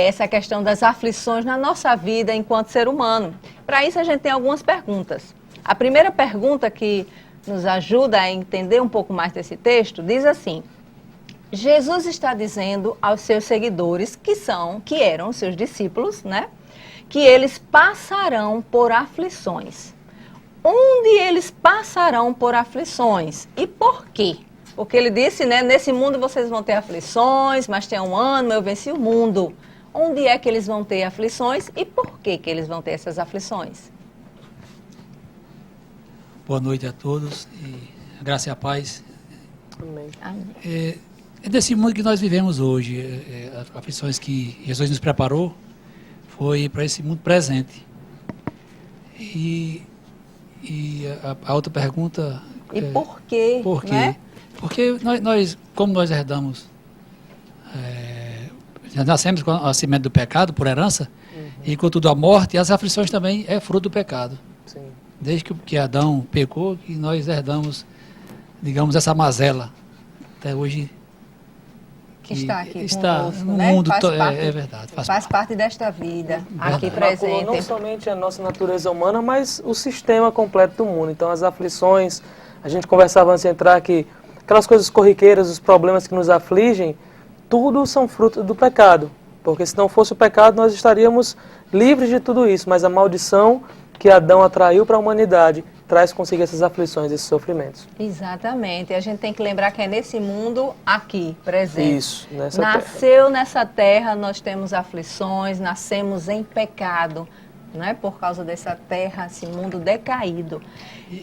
essa questão das aflições na nossa vida enquanto ser humano. Para isso a gente tem algumas perguntas. A primeira pergunta que nos ajuda a entender um pouco mais desse texto diz assim: Jesus está dizendo aos seus seguidores, que eram seus discípulos, né, que eles passarão por aflições. Onde eles passarão por aflições? E por quê? Porque ele disse, né, nesse mundo vocês vão ter aflições, mas tenham ânimo, eu venci o mundo. Onde é que eles vão ter aflições e por que eles vão ter essas aflições? Boa noite a todos e a graça e a paz. Amém. É desse mundo que nós vivemos hoje. As aflições que Jesus nos preparou foi para esse mundo presente. E a outra pergunta... E por quê? Por quê? Né? Porque como nós herdamos, nós nascemos com o nascimento do pecado por herança, e contudo a morte, as aflições também é fruto do pecado. Sim. Desde que Adão pecou, que nós herdamos, digamos, essa mazela. Até hoje... Que está aqui está conosco, no né? mundo, É verdade. Faz parte desta vida, aqui Maculou presente. não somente a nossa natureza humana, mas o sistema completo do mundo. Então as aflições, a gente conversava antes de entrar que aquelas coisas corriqueiras, os problemas que nos afligem, tudo são fruto do pecado. Porque se não fosse o pecado, nós estaríamos livres de tudo isso. Mas a maldição que Adão atraiu para a humanidade traz consigo essas aflições, esses sofrimentos. Exatamente. E a gente tem que lembrar que é nesse mundo aqui, presente. Isso, nessa Nasceu nessa terra, nós temos aflições, nascemos em pecado, não é? Por causa dessa terra, esse mundo decaído.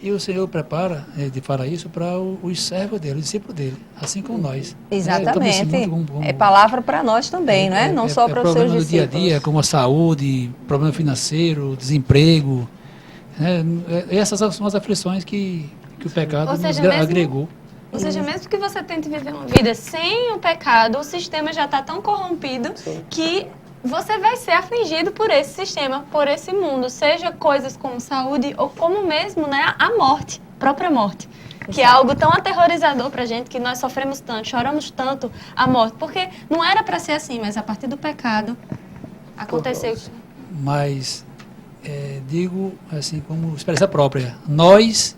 E o Senhor prepara, ele fala isso para os servos dele, os discípulos dele, assim como nós. Exatamente. É palavra para nós também, não é? Não só para os seus discípulos. Problema do dia a dia, como a saúde, problema financeiro, desemprego, Essas são as aflições que o pecado nos agregou. Ou seja, mesmo que você tente viver uma vida sem o pecado, o sistema já está tão corrompido que você vai ser afligido por esse sistema, por esse mundo. Seja coisas como saúde ou como mesmo, né, a morte, própria morte. Que é algo tão aterrorizador pra gente, que nós sofremos tanto, choramos tanto a morte. Porque não era para ser assim, mas a partir do pecado aconteceu. Mas, digo assim, como experiência própria, nós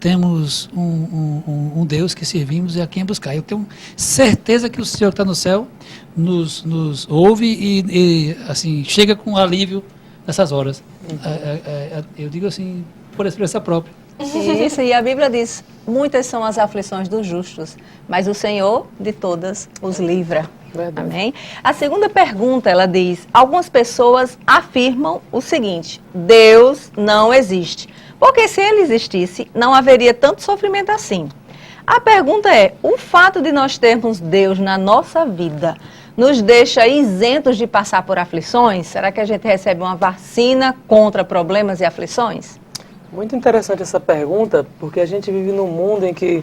temos um Deus que servimos e a quem buscar. Eu tenho certeza que o Senhor que está no céu nos ouve e assim, chega com alívio nessas horas. Eu digo assim, por experiência própria. Isso, e a Bíblia diz, muitas são as aflições dos justos, mas o Senhor de todas os livra. Verdade. Amém? A segunda pergunta, ela diz, algumas pessoas afirmam o seguinte, Deus não existe. Porque se ele existisse, não haveria tanto sofrimento assim. A pergunta é, o fato de nós termos Deus na nossa vida nos deixa isentos de passar por aflições? Será que a gente recebe uma vacina contra problemas e aflições? Muito interessante essa pergunta, porque a gente vive num mundo em que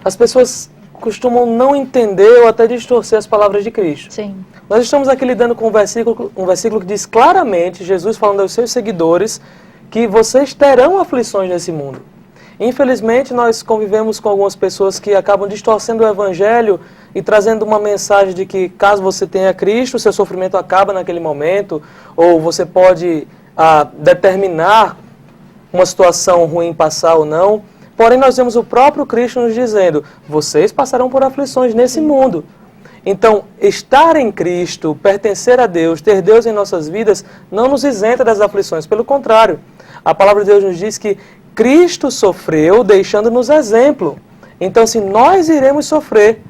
as pessoas costumam não entender ou até distorcer as palavras de Cristo. Sim. Nós estamos aqui lidando com um versículo que diz claramente, Jesus falando aos seus seguidores, que vocês terão aflições nesse mundo. Infelizmente, nós convivemos com algumas pessoas que acabam distorcendo o Evangelho e trazendo uma mensagem de que, caso você tenha Cristo, seu sofrimento acaba naquele momento, ou você pode determinar uma situação ruim passar ou não. Porém, nós vemos o próprio Cristo nos dizendo, vocês passarão por aflições nesse mundo. Então, estar em Cristo, pertencer a Deus, ter Deus em nossas vidas, não nos isenta das aflições. Pelo contrário, a palavra de Deus nos diz que Cristo sofreu, deixando-nos exemplo. Então, se nós iremos sofrer,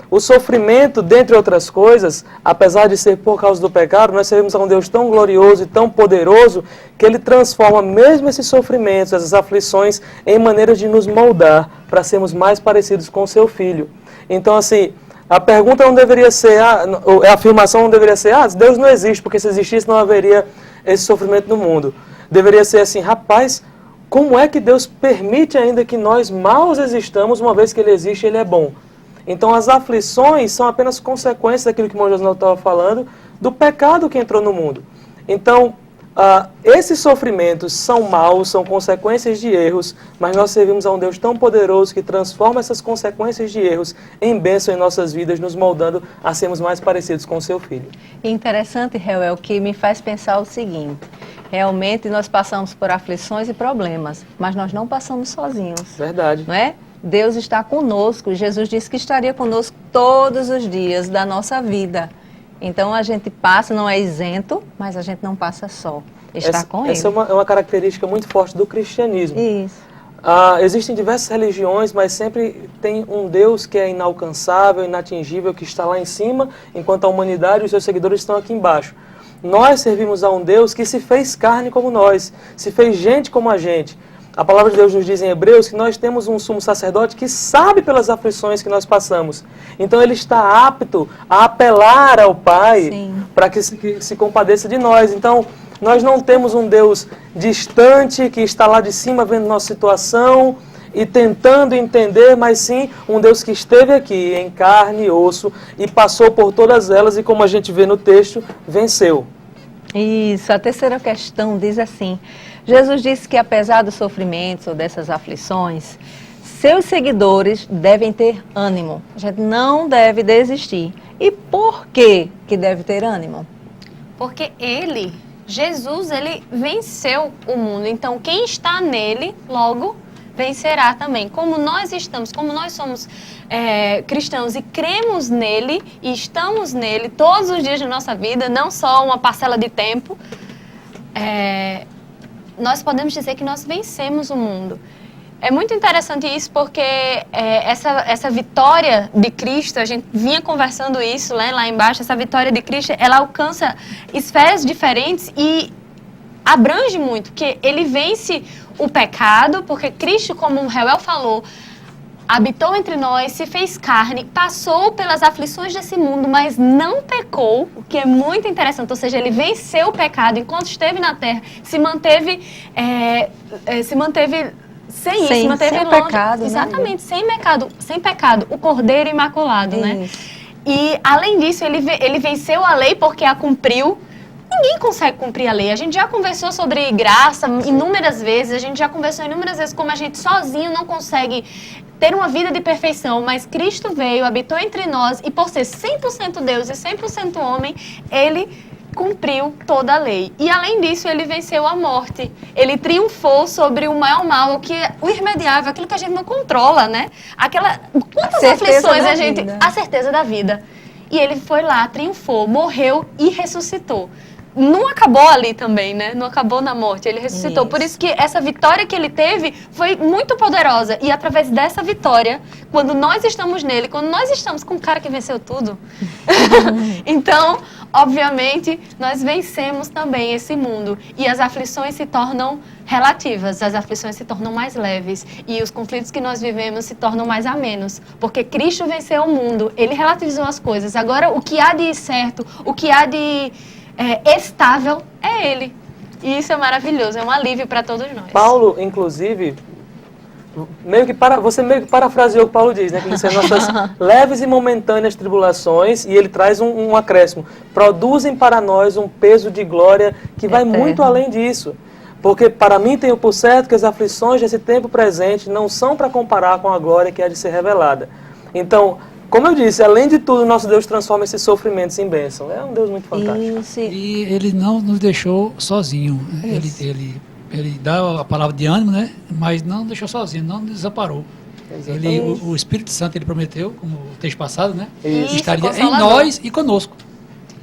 o sofrimento, dentre outras coisas, apesar de ser por causa do pecado, nós servimos a um Deus tão glorioso e tão poderoso que Ele transforma mesmo esses sofrimentos, essas aflições, em maneiras de nos moldar para sermos mais parecidos com o Seu Filho. Então, assim, a pergunta não deveria ser, a afirmação não deveria ser, Deus não existe, porque se existisse não haveria esse sofrimento no mundo. Deveria ser assim, rapaz, como é que Deus permite ainda que nós maus existamos, uma vez que Ele existe e Ele é bom? Então as aflições são apenas consequências daquilo que o irmão José estava falando, do pecado que entrou no mundo. Então, esses sofrimentos são maus, são consequências de erros, mas nós servimos a um Deus tão poderoso que transforma essas consequências de erros em bênção em nossas vidas, nos moldando a sermos mais parecidos com o Seu Filho. Interessante, Reuel, que me faz pensar o seguinte, realmente nós passamos por aflições e problemas, mas nós não passamos sozinhos. Verdade. Não é? Deus está conosco, Jesus disse que estaria conosco todos os dias da nossa vida. Então a gente passa, não é isento, mas a gente não passa só, está com Ele. Essa é uma característica muito forte do cristianismo. Isso. Existem diversas religiões, mas sempre tem um Deus que é inalcançável, inatingível, que está lá em cima, enquanto a humanidade e os seus seguidores estão aqui embaixo. Nós servimos a um Deus que se fez carne como nós, se fez gente como a gente. A palavra de Deus nos diz em Hebreus que nós temos um sumo sacerdote que sabe pelas aflições que nós passamos. Então ele está apto a apelar ao Pai para que se compadeça de nós. Então nós não temos um Deus distante que está lá de cima vendo nossa situação e tentando entender, mas sim um Deus que esteve aqui em carne e osso e passou por todas elas e, como a gente vê no texto, venceu. Isso, a terceira questão diz assim, Jesus disse que apesar dos sofrimentos ou dessas aflições, seus seguidores devem ter ânimo. A gente não deve desistir. E por que deve ter ânimo? Porque Jesus, ele venceu o mundo. Então, quem está nele, logo, vencerá também. Como nós estamos, como nós somos cristãos e cremos nele e estamos nele todos os dias da nossa vida, não só uma parcela de tempo, nós podemos dizer que nós vencemos o mundo. É muito interessante isso porque essa vitória de Cristo, a gente vinha conversando isso lá embaixo, essa vitória de Cristo, ela alcança esferas diferentes e abrange muito, porque ele vence o pecado, porque Cristo, como o Reuel falou, habitou entre nós, se fez carne, passou pelas aflições desse mundo, mas não pecou, o que é muito interessante. Ou seja, ele venceu o pecado enquanto esteve na terra, se manteve sem isso, manteve sem longe. pecado, né? Exatamente, sem pecado, o Cordeiro Imaculado, né? E, além disso, ele venceu a lei porque a cumpriu. Ninguém consegue cumprir a lei. A gente já conversou sobre graça inúmeras vezes, a gente já conversou inúmeras vezes como a gente sozinho não consegue ter uma vida de perfeição, mas Cristo veio, habitou entre nós e por ser 100% Deus e 100% homem, ele cumpriu toda a lei. E além disso, ele venceu a morte. Ele triunfou sobre o maior mal, o irremediável, aquilo que a gente não controla, né? Quantas aflições a gente... A certeza da vida. E ele foi lá, triunfou, morreu e ressuscitou. Não acabou ali também, né? Não acabou na morte, ele ressuscitou. Isso. Por isso que essa vitória que ele teve foi muito poderosa. E através dessa vitória, quando nós estamos nele, quando nós estamos com o cara que venceu tudo, então, obviamente, nós vencemos também esse mundo. E as aflições se tornam relativas, as aflições se tornam mais leves. E os conflitos que nós vivemos se tornam mais amenos. Porque Cristo venceu o mundo, ele relativizou as coisas. Agora, o que há de certo, o que há de... estável é ele. E isso é maravilhoso, é um alívio para todos nós. Paulo, inclusive, você meio que parafraseou o que Paulo diz, né? Que são nossas leves e momentâneas tribulações, e ele traz um acréscimo. Produzem para nós um peso de glória que vai muito além disso. Porque para mim tenho por certo que as aflições desse tempo presente não são para comparar com a glória que há de ser revelada. Então, como eu disse, além de tudo, nosso Deus transforma esses sofrimentos em bênção. É um Deus muito fantástico. Isso. E ele não nos deixou sozinho. Ele dá a palavra de ânimo, né? Mas não nos deixou sozinho, não nos desamparou. O Espírito Santo, ele prometeu, como o texto passado, né? Isso, estaria em nós e conosco.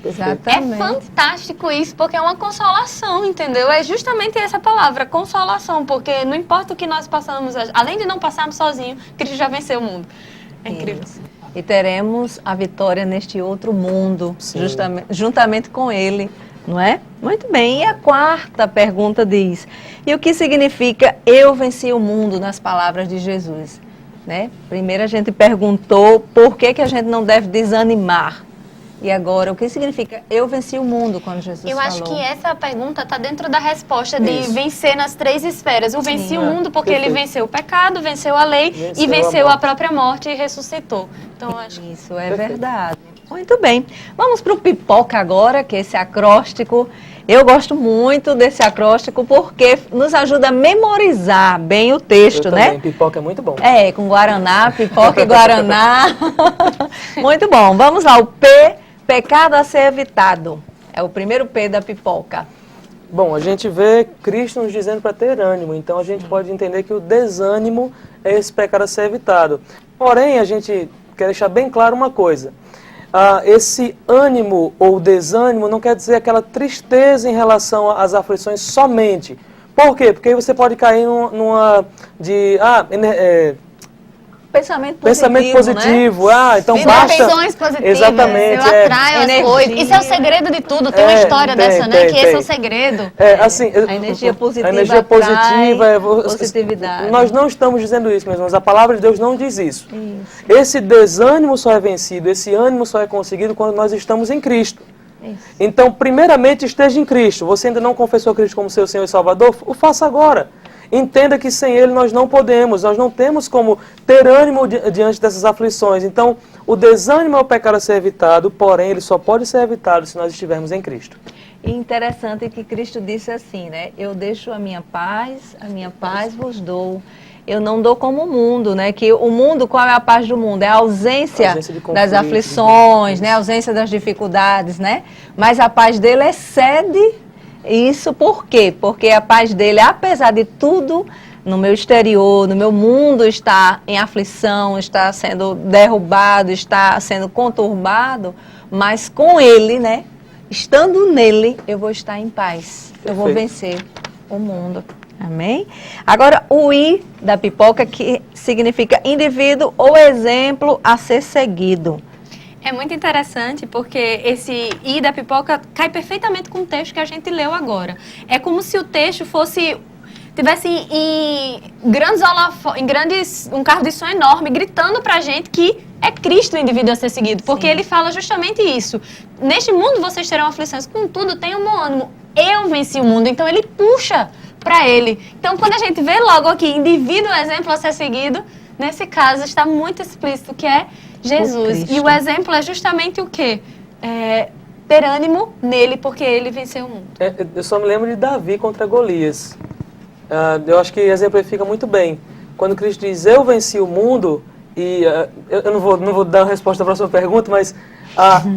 Exatamente. É fantástico isso, porque é uma consolação, entendeu? É justamente essa palavra, consolação, porque não importa o que nós passamos, além de não passarmos sozinhos, Cristo já venceu o mundo. É incrível. E teremos a vitória neste outro mundo, juntamente com ele, não é? Muito bem, e a quarta pergunta diz, e o que significa eu venci o mundo nas palavras de Jesus? Né? Primeiro a gente perguntou por que a gente não deve desanimar. E agora, o que significa eu venci o mundo quando Jesus falou? Eu acho que essa pergunta está dentro da resposta de vencer nas 3 esferas. Venci o mundo porque ele venceu o pecado, venceu a lei e venceu a própria morte e ressuscitou. Então, acho que isso é verdade. Muito bem. Vamos para o pipoca agora, que é esse acróstico. Eu gosto muito desse acróstico porque nos ajuda a memorizar bem o texto, né? Pipoca é muito bom. Com Guaraná, pipoca e Guaraná. Muito bom. Vamos lá, o P, pecado a ser evitado. É o primeiro P da pipoca. Bom, a gente vê Cristo nos dizendo para ter ânimo, então a gente pode entender que o desânimo é esse pecado a ser evitado. Porém, a gente quer deixar bem claro uma coisa. Esse ânimo ou desânimo não quer dizer aquela tristeza em relação às aflições somente. Por quê? Porque aí você pode cair numa de... Pensamento positivo. Né? Então basta... Pensões positivas. Exatamente. Eu atraio as coisas. Isso é o segredo de tudo. Tem uma história dessa, né? Que esse é o segredo. A energia positiva positividade. Nós não estamos dizendo isso, meus irmãos. A palavra de Deus não diz isso. Esse desânimo só é vencido, esse ânimo só é conseguido quando nós estamos em Cristo. Então, primeiramente, esteja em Cristo. Você ainda não confessou Cristo como seu Senhor e Salvador? O faça agora. Entenda que sem Ele nós não podemos, nós não temos como ter ânimo diante dessas aflições. Então, o desânimo é o pecado a ser evitado, porém, ele só pode ser evitado se nós estivermos em Cristo. E interessante que Cristo disse assim, né? Eu deixo a minha paz vos dou. Eu não dou como o mundo, né? Que o mundo, qual é a paz do mundo? É a ausência das aflições, né? A ausência das dificuldades, né? Mas a paz dele excede isso. Por quê? Porque a paz dele, apesar de tudo, no meu exterior, no meu mundo está em aflição, está sendo derrubado, está sendo conturbado, mas com ele, né? Estando nele, eu vou estar em paz. Eu vou vencer o mundo. Amém? Agora, o I da pipoca, que significa indivíduo ou exemplo a ser seguido. É muito interessante porque esse I da pipoca cai perfeitamente com o texto que a gente leu agora. É como se o texto fosse tivesse em um carro de som enorme, gritando pra gente que é Cristo o indivíduo a ser seguido. Porque ele fala justamente isso. Neste mundo vocês terão aflições, contudo, tenham bom ânimo. Eu venci o mundo. Então ele puxa pra ele. Então quando a gente vê logo aqui, indivíduo exemplo a ser seguido, nesse caso está muito explícito que é Jesus. E o exemplo é justamente o quê? Ter ânimo nele, porque ele venceu o mundo. Eu só me lembro de Davi contra Golias. Eu acho que exemplifica muito bem. Quando Cristo diz, eu venci o mundo, e eu não vou dar a resposta para a sua pergunta, mas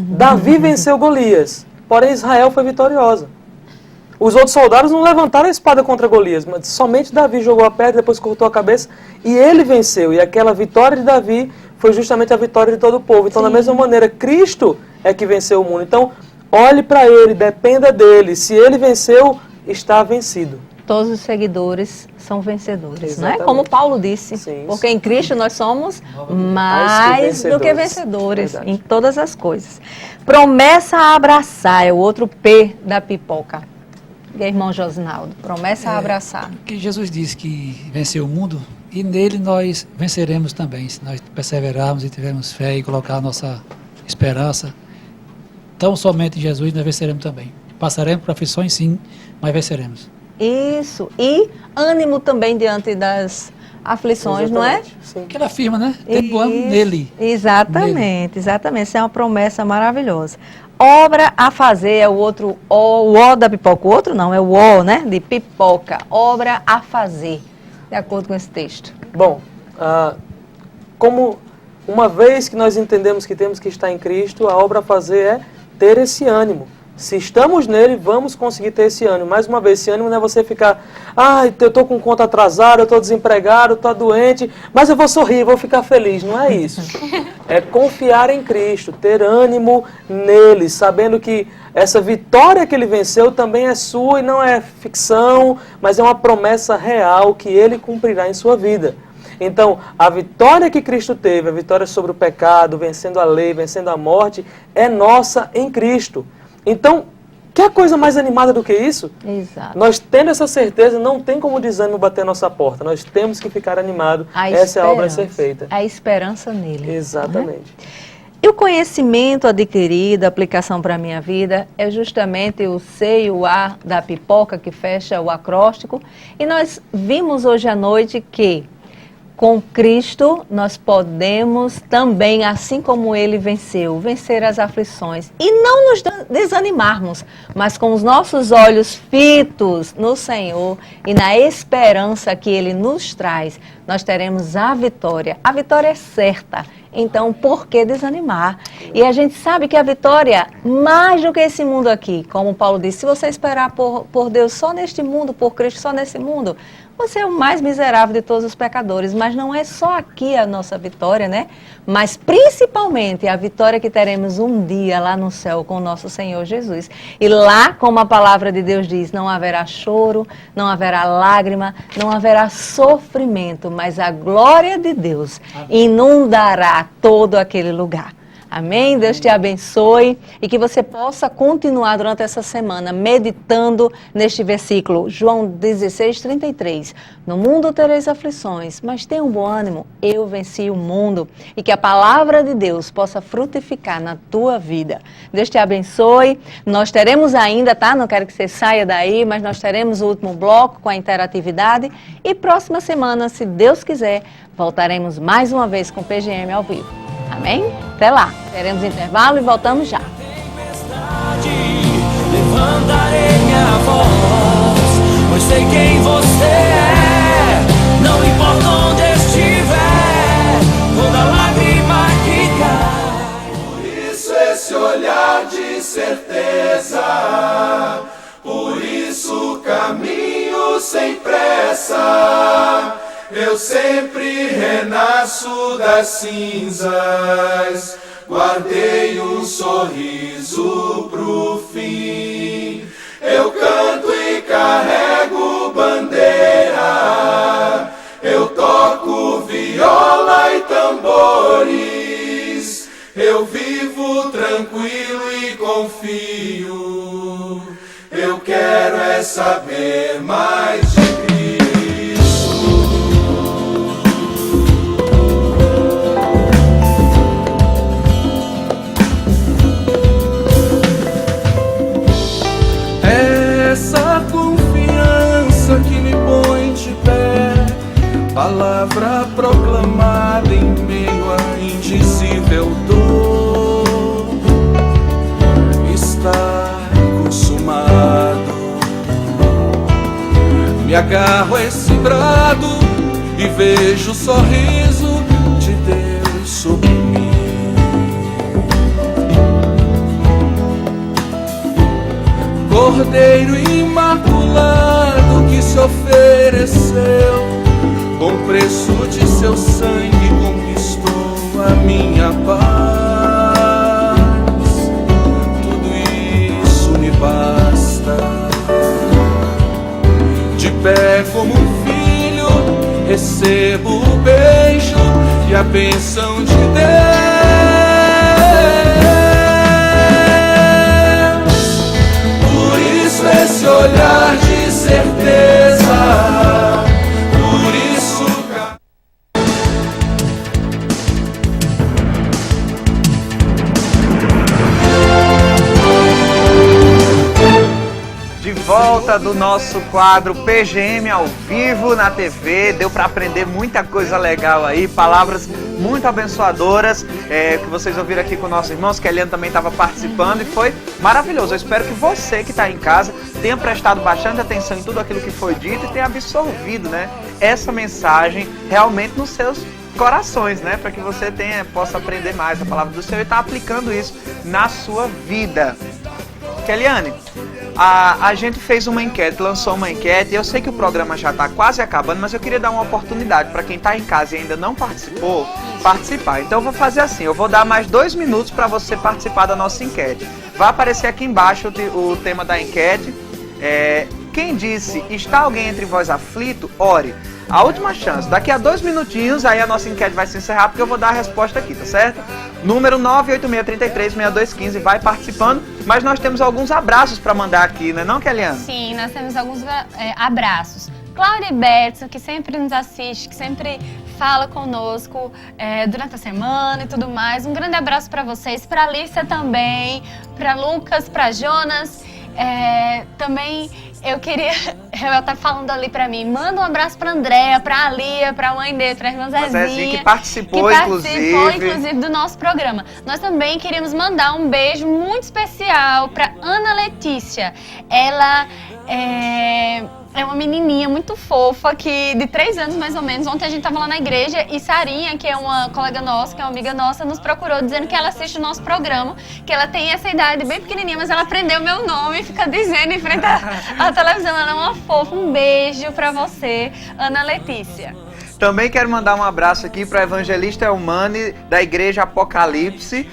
Davi venceu Golias, porém Israel foi vitoriosa. Os outros soldados não levantaram a espada contra Golias, mas somente Davi jogou a pedra, depois cortou a cabeça, e ele venceu. E aquela vitória de Davi foi justamente a vitória de todo o povo. Então, da mesma maneira, Cristo é que venceu o mundo. Então, olhe para ele, dependa dele. Se ele venceu, está vencido. Todos os seguidores são vencedores, não é? Como Paulo disse, porque em Cristo nós somos mais do que vencedores em todas as coisas. Promessa a abraçar é o outro P da pipoca. Irmão Josinaldo, promessa a abraçar. Que Jesus disse que venceu o mundo e nele nós venceremos também, se nós perseverarmos e tivermos fé e colocar a nossa esperança. Tão somente em Jesus nós venceremos também. Passaremos por aflições sim, mas venceremos. Isso, e ânimo também diante das aflições, não é? Sim. Que ela afirma, né? Tendo ânimo nele. Exatamente, exatamente. Isso é uma promessa maravilhosa. Obra a fazer é o outro o da pipoca. O outro não, é o O, né? De pipoca. Obra a fazer, de acordo com esse texto. Bom, como uma vez que nós entendemos que temos que estar em Cristo, a obra a fazer é ter esse ânimo. Se estamos nele, vamos conseguir ter esse ânimo. Mais uma vez, esse ânimo não é você ficar, eu estou com conta atrasada, eu estou desempregado, eu estou doente, mas eu vou sorrir, vou ficar feliz. Não é isso. É confiar em Cristo, ter ânimo nele, sabendo que essa vitória que ele venceu também é sua e não é ficção, mas é uma promessa real que ele cumprirá em sua vida. Então, a vitória que Cristo teve, a vitória sobre o pecado, vencendo a lei, vencendo a morte, é nossa em Cristo. Então, quer coisa mais animada do que isso? Exato. Nós tendo essa certeza, não tem como o desânimo bater a nossa porta. Nós temos que ficar animados. Essa é a obra a ser feita. A esperança nele. Exatamente. E o conhecimento adquirido, a aplicação para a minha vida, é justamente o C e o A da pipoca que fecha o acróstico. E nós vimos hoje à noite que com Cristo nós podemos também, assim como ele venceu, vencer as aflições e não nos desanimarmos, mas com os nossos olhos fitos no Senhor e na esperança que ele nos traz, nós teremos a vitória. A vitória é certa, então por que desanimar? E a gente sabe que a vitória, mais do que esse mundo aqui, como Paulo disse, se você esperar por Deus só neste mundo, por Cristo só nesse mundo, você é o mais miserável de todos os pecadores, mas não é só aqui a nossa vitória, né? Mas principalmente a vitória que teremos um dia lá no céu com o nosso Senhor Jesus. E lá, como a palavra de Deus diz, não haverá choro, não haverá lágrima, não haverá sofrimento, mas a glória de Deus inundará todo aquele lugar. Amém? Deus te abençoe e que você possa continuar durante essa semana meditando neste versículo, João 16:33. No mundo tereis aflições, mas tenha um bom ânimo, eu venci o mundo. E que a palavra de Deus possa frutificar na tua vida. Deus te abençoe. Nós teremos ainda, tá? Não quero que você saia daí, mas nós teremos o último bloco com a interatividade. E próxima semana, se Deus quiser, voltaremos mais uma vez com o PGM ao vivo. Amém? Até lá. Teremos intervalo e voltamos já. Levantarei minha voz, pois sei quem você é. Não importa onde estiver, toda lágrima que cai. Por isso esse olhar de certeza, por isso caminho sem pressa. Eu sempre renasço das cinzas, guardei um sorriso pro fim. Eu canto e carrego bandeira, eu toco viola e tambores. Eu vivo tranquilo e confio, eu quero é saber mais de Cristo. me agarro a esse brado e vejo o sorriso de Deus sobre mim. Cordeiro imaculado que se ofereceu, com preço de seu sangue conquistou a minha paz. Tudo isso me basta. De pé como um filho, recebo o beijo e a bênção de Deus. Por isso esse olhar de certeza, por isso de volta do nosso quadro PGM ao vivo na TV. Deu para aprender muita coisa legal aí, palavras muito abençoadoras que vocês ouviram aqui com nossos irmãos, que a Eliane também estava participando e foi maravilhoso. Eu espero que você que está em casa tenha prestado bastante atenção em tudo aquilo que foi dito e tenha absorvido, né, essa mensagem realmente nos seus corações, né, para que você possa aprender mais a palavra do Senhor e estar aplicando isso na sua vida. Eliane, a gente fez uma enquete, lançou uma enquete, e eu sei que o programa já está quase acabando, mas eu queria dar uma oportunidade para quem está em casa e ainda não participou, participar. Então eu vou fazer assim, eu vou dar mais 2 minutos para você participar da nossa enquete. Vai aparecer aqui embaixo o tema da enquete. Quem disse, está alguém entre vós aflito? Ore. A última chance, daqui a 2 minutinhos, aí a nossa enquete vai se encerrar, porque eu vou dar a resposta aqui, tá certo? Número 986336215, vai participando, mas nós temos alguns abraços para mandar aqui, né não, Keliane? Sim, nós temos alguns abraços. Cláudia Bertson, que sempre nos assiste, que sempre fala conosco durante a semana e tudo mais. Um grande abraço para vocês, para Alícia também, para Lucas, para Jonas. Também eu queria, ela tá falando ali pra mim, manda um abraço pra Andréa, pra Alia, pra mãe dele, pra irmã Zezinha, que participou inclusive do nosso programa. Nós também queríamos mandar um beijo muito especial pra Ana Letícia. Ela é uma menininha muito fofa, que de 3 anos mais ou menos. Ontem a gente tava lá na igreja e Sarinha, que é uma colega nossa, que é uma amiga nossa, nos procurou dizendo que ela assiste o nosso programa, que ela tem essa idade bem pequenininha, mas ela aprendeu meu nome e fica dizendo em frente à televisão. Ela é uma fofa. Um beijo pra você, Ana Letícia. Também quero mandar um abraço aqui para a evangelista Elmane, da Igreja Apocalipse.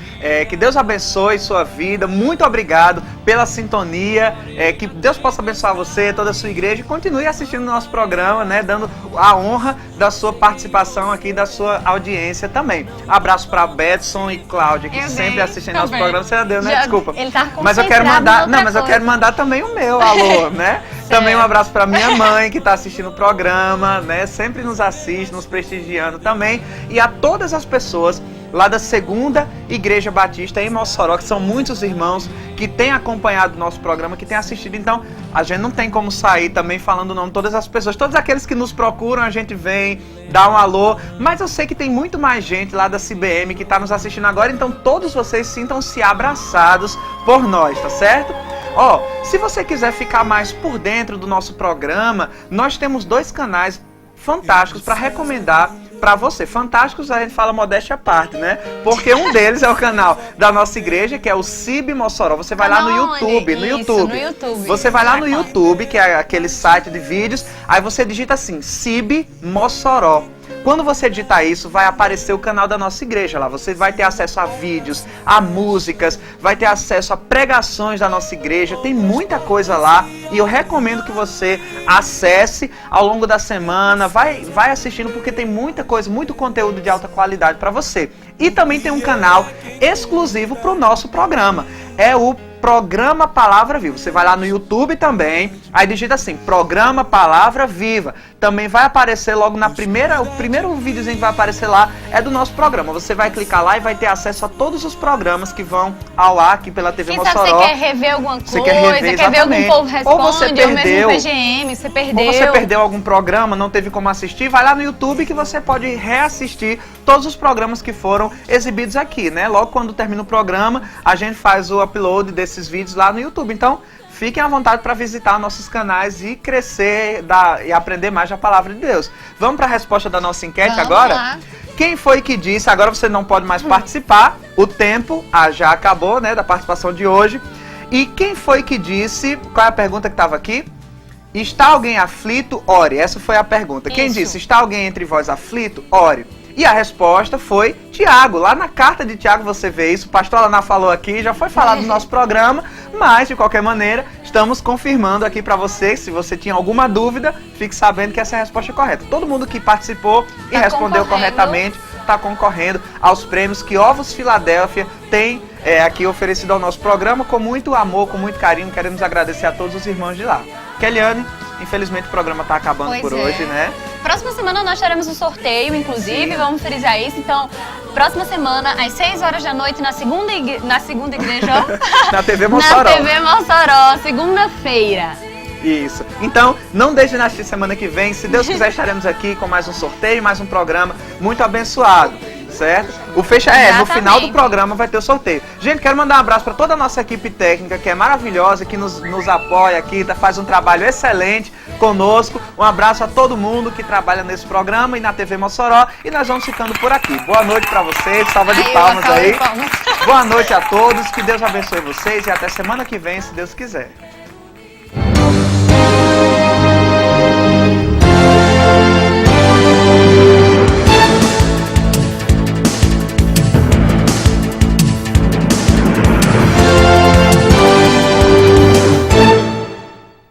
Que Deus abençoe sua vida. Muito obrigado pela sintonia. Que Deus possa abençoar você, toda a sua igreja. E continue assistindo o nosso programa, né, dando a honra da sua participação aqui, da sua audiência também. Abraço para Betson e Cláudia, que sempre assistem nosso programa. Você já deu, né? Desculpa. Ele tá mas eu quero mandar, mas eu quero mandar também o meu alô, né? Também um abraço para minha mãe, que está assistindo o programa, né? Sempre nos assiste, nos prestigiando também. E a todas as pessoas lá da Segunda Igreja Batista em Mossoró, que são muitos irmãos que têm acompanhado o nosso programa, que têm assistido. Então, a gente não tem como sair também falando o nome de todas as pessoas. Todos aqueles que nos procuram, a gente vem, dá um alô. Mas eu sei que tem muito mais gente lá da CBM que está nos assistindo agora. Então, todos vocês sintam-se abraçados por nós, tá certo? Se você quiser ficar mais por dentro do nosso programa, nós temos 2 canais fantásticos para recomendar para você. Fantásticos, a gente fala modéstia à parte, né? Porque um deles é o canal da nossa igreja, que é o CIB Mossoró. Você vai lá no YouTube, no YouTube. Você vai lá no YouTube, que é aquele site de vídeos, aí você digita assim, CIB Mossoró. Quando você digitar isso, vai aparecer o canal da nossa igreja lá. Você vai ter acesso a vídeos, a músicas, vai ter acesso a pregações da nossa igreja. Tem muita coisa lá e eu recomendo que você acesse ao longo da semana. Vai assistindo porque tem muita coisa, muito conteúdo de alta qualidade para você. E também tem um canal exclusivo para o nosso programa. É o Programa Palavra Viva. Você vai lá no YouTube também, aí digita assim, Programa Palavra Viva. Também vai aparecer logo o primeiro videozinho que vai aparecer lá é do nosso programa. Você vai clicar lá e vai ter acesso a todos os programas que vão ao ar aqui pela TV Mossoró. Sabe, você quer rever alguma coisa, quer ver algum Povo Responde, ou você perdeu, ou mesmo PGM, você perdeu. Ou você perdeu algum programa, não teve como assistir, vai lá no YouTube que você pode reassistir todos os programas que foram exibidos aqui, né? Logo quando termina o programa, a gente faz o upload esses vídeos lá no YouTube. Então, fiquem à vontade para visitar nossos canais e crescer e aprender mais da palavra de Deus. Vamos para a resposta da nossa enquete agora? Lá. Quem foi que disse, agora você não pode mais participar, o tempo já acabou, né, da participação de hoje. E quem foi que disse, qual é a pergunta que estava aqui? Está alguém aflito? Ore. Essa foi a pergunta. Quem disse, está alguém entre vós aflito? Ore. E a resposta foi Tiago. Lá na carta de Tiago você vê isso. O pastor Alaná falou aqui, já foi falado no nosso programa, mas de qualquer maneira estamos confirmando aqui para você. Se você tinha alguma dúvida, fique sabendo que essa é a resposta correta. Todo mundo que participou e respondeu corretamente está concorrendo aos prêmios que Ovos Filadélfia tem aqui oferecido ao nosso programa com muito amor, com muito carinho. Queremos agradecer a todos os irmãos de lá. Kelliane, infelizmente o programa está acabando por hoje, né? Próxima semana nós teremos um sorteio, inclusive, vamos frisar isso. Então, próxima semana, às 6 horas da noite, na segunda igreja, na TV Mossoró. Na TV Mossoró, segunda-feira. Isso. Então, não deixe de assistir semana que vem. Se Deus quiser, estaremos aqui com mais um sorteio, mais um programa muito abençoado. Certo? O fecha no final do programa vai ter o sorteio. Gente, quero mandar um abraço para toda a nossa equipe técnica, que é maravilhosa, que nos apoia aqui, faz um trabalho excelente conosco. Um abraço a todo mundo que trabalha nesse programa e na TV Mossoró. E nós vamos ficando por aqui. Boa noite para vocês, salva de palmas aí. Boa noite a todos, que Deus abençoe vocês e até semana que vem, se Deus quiser.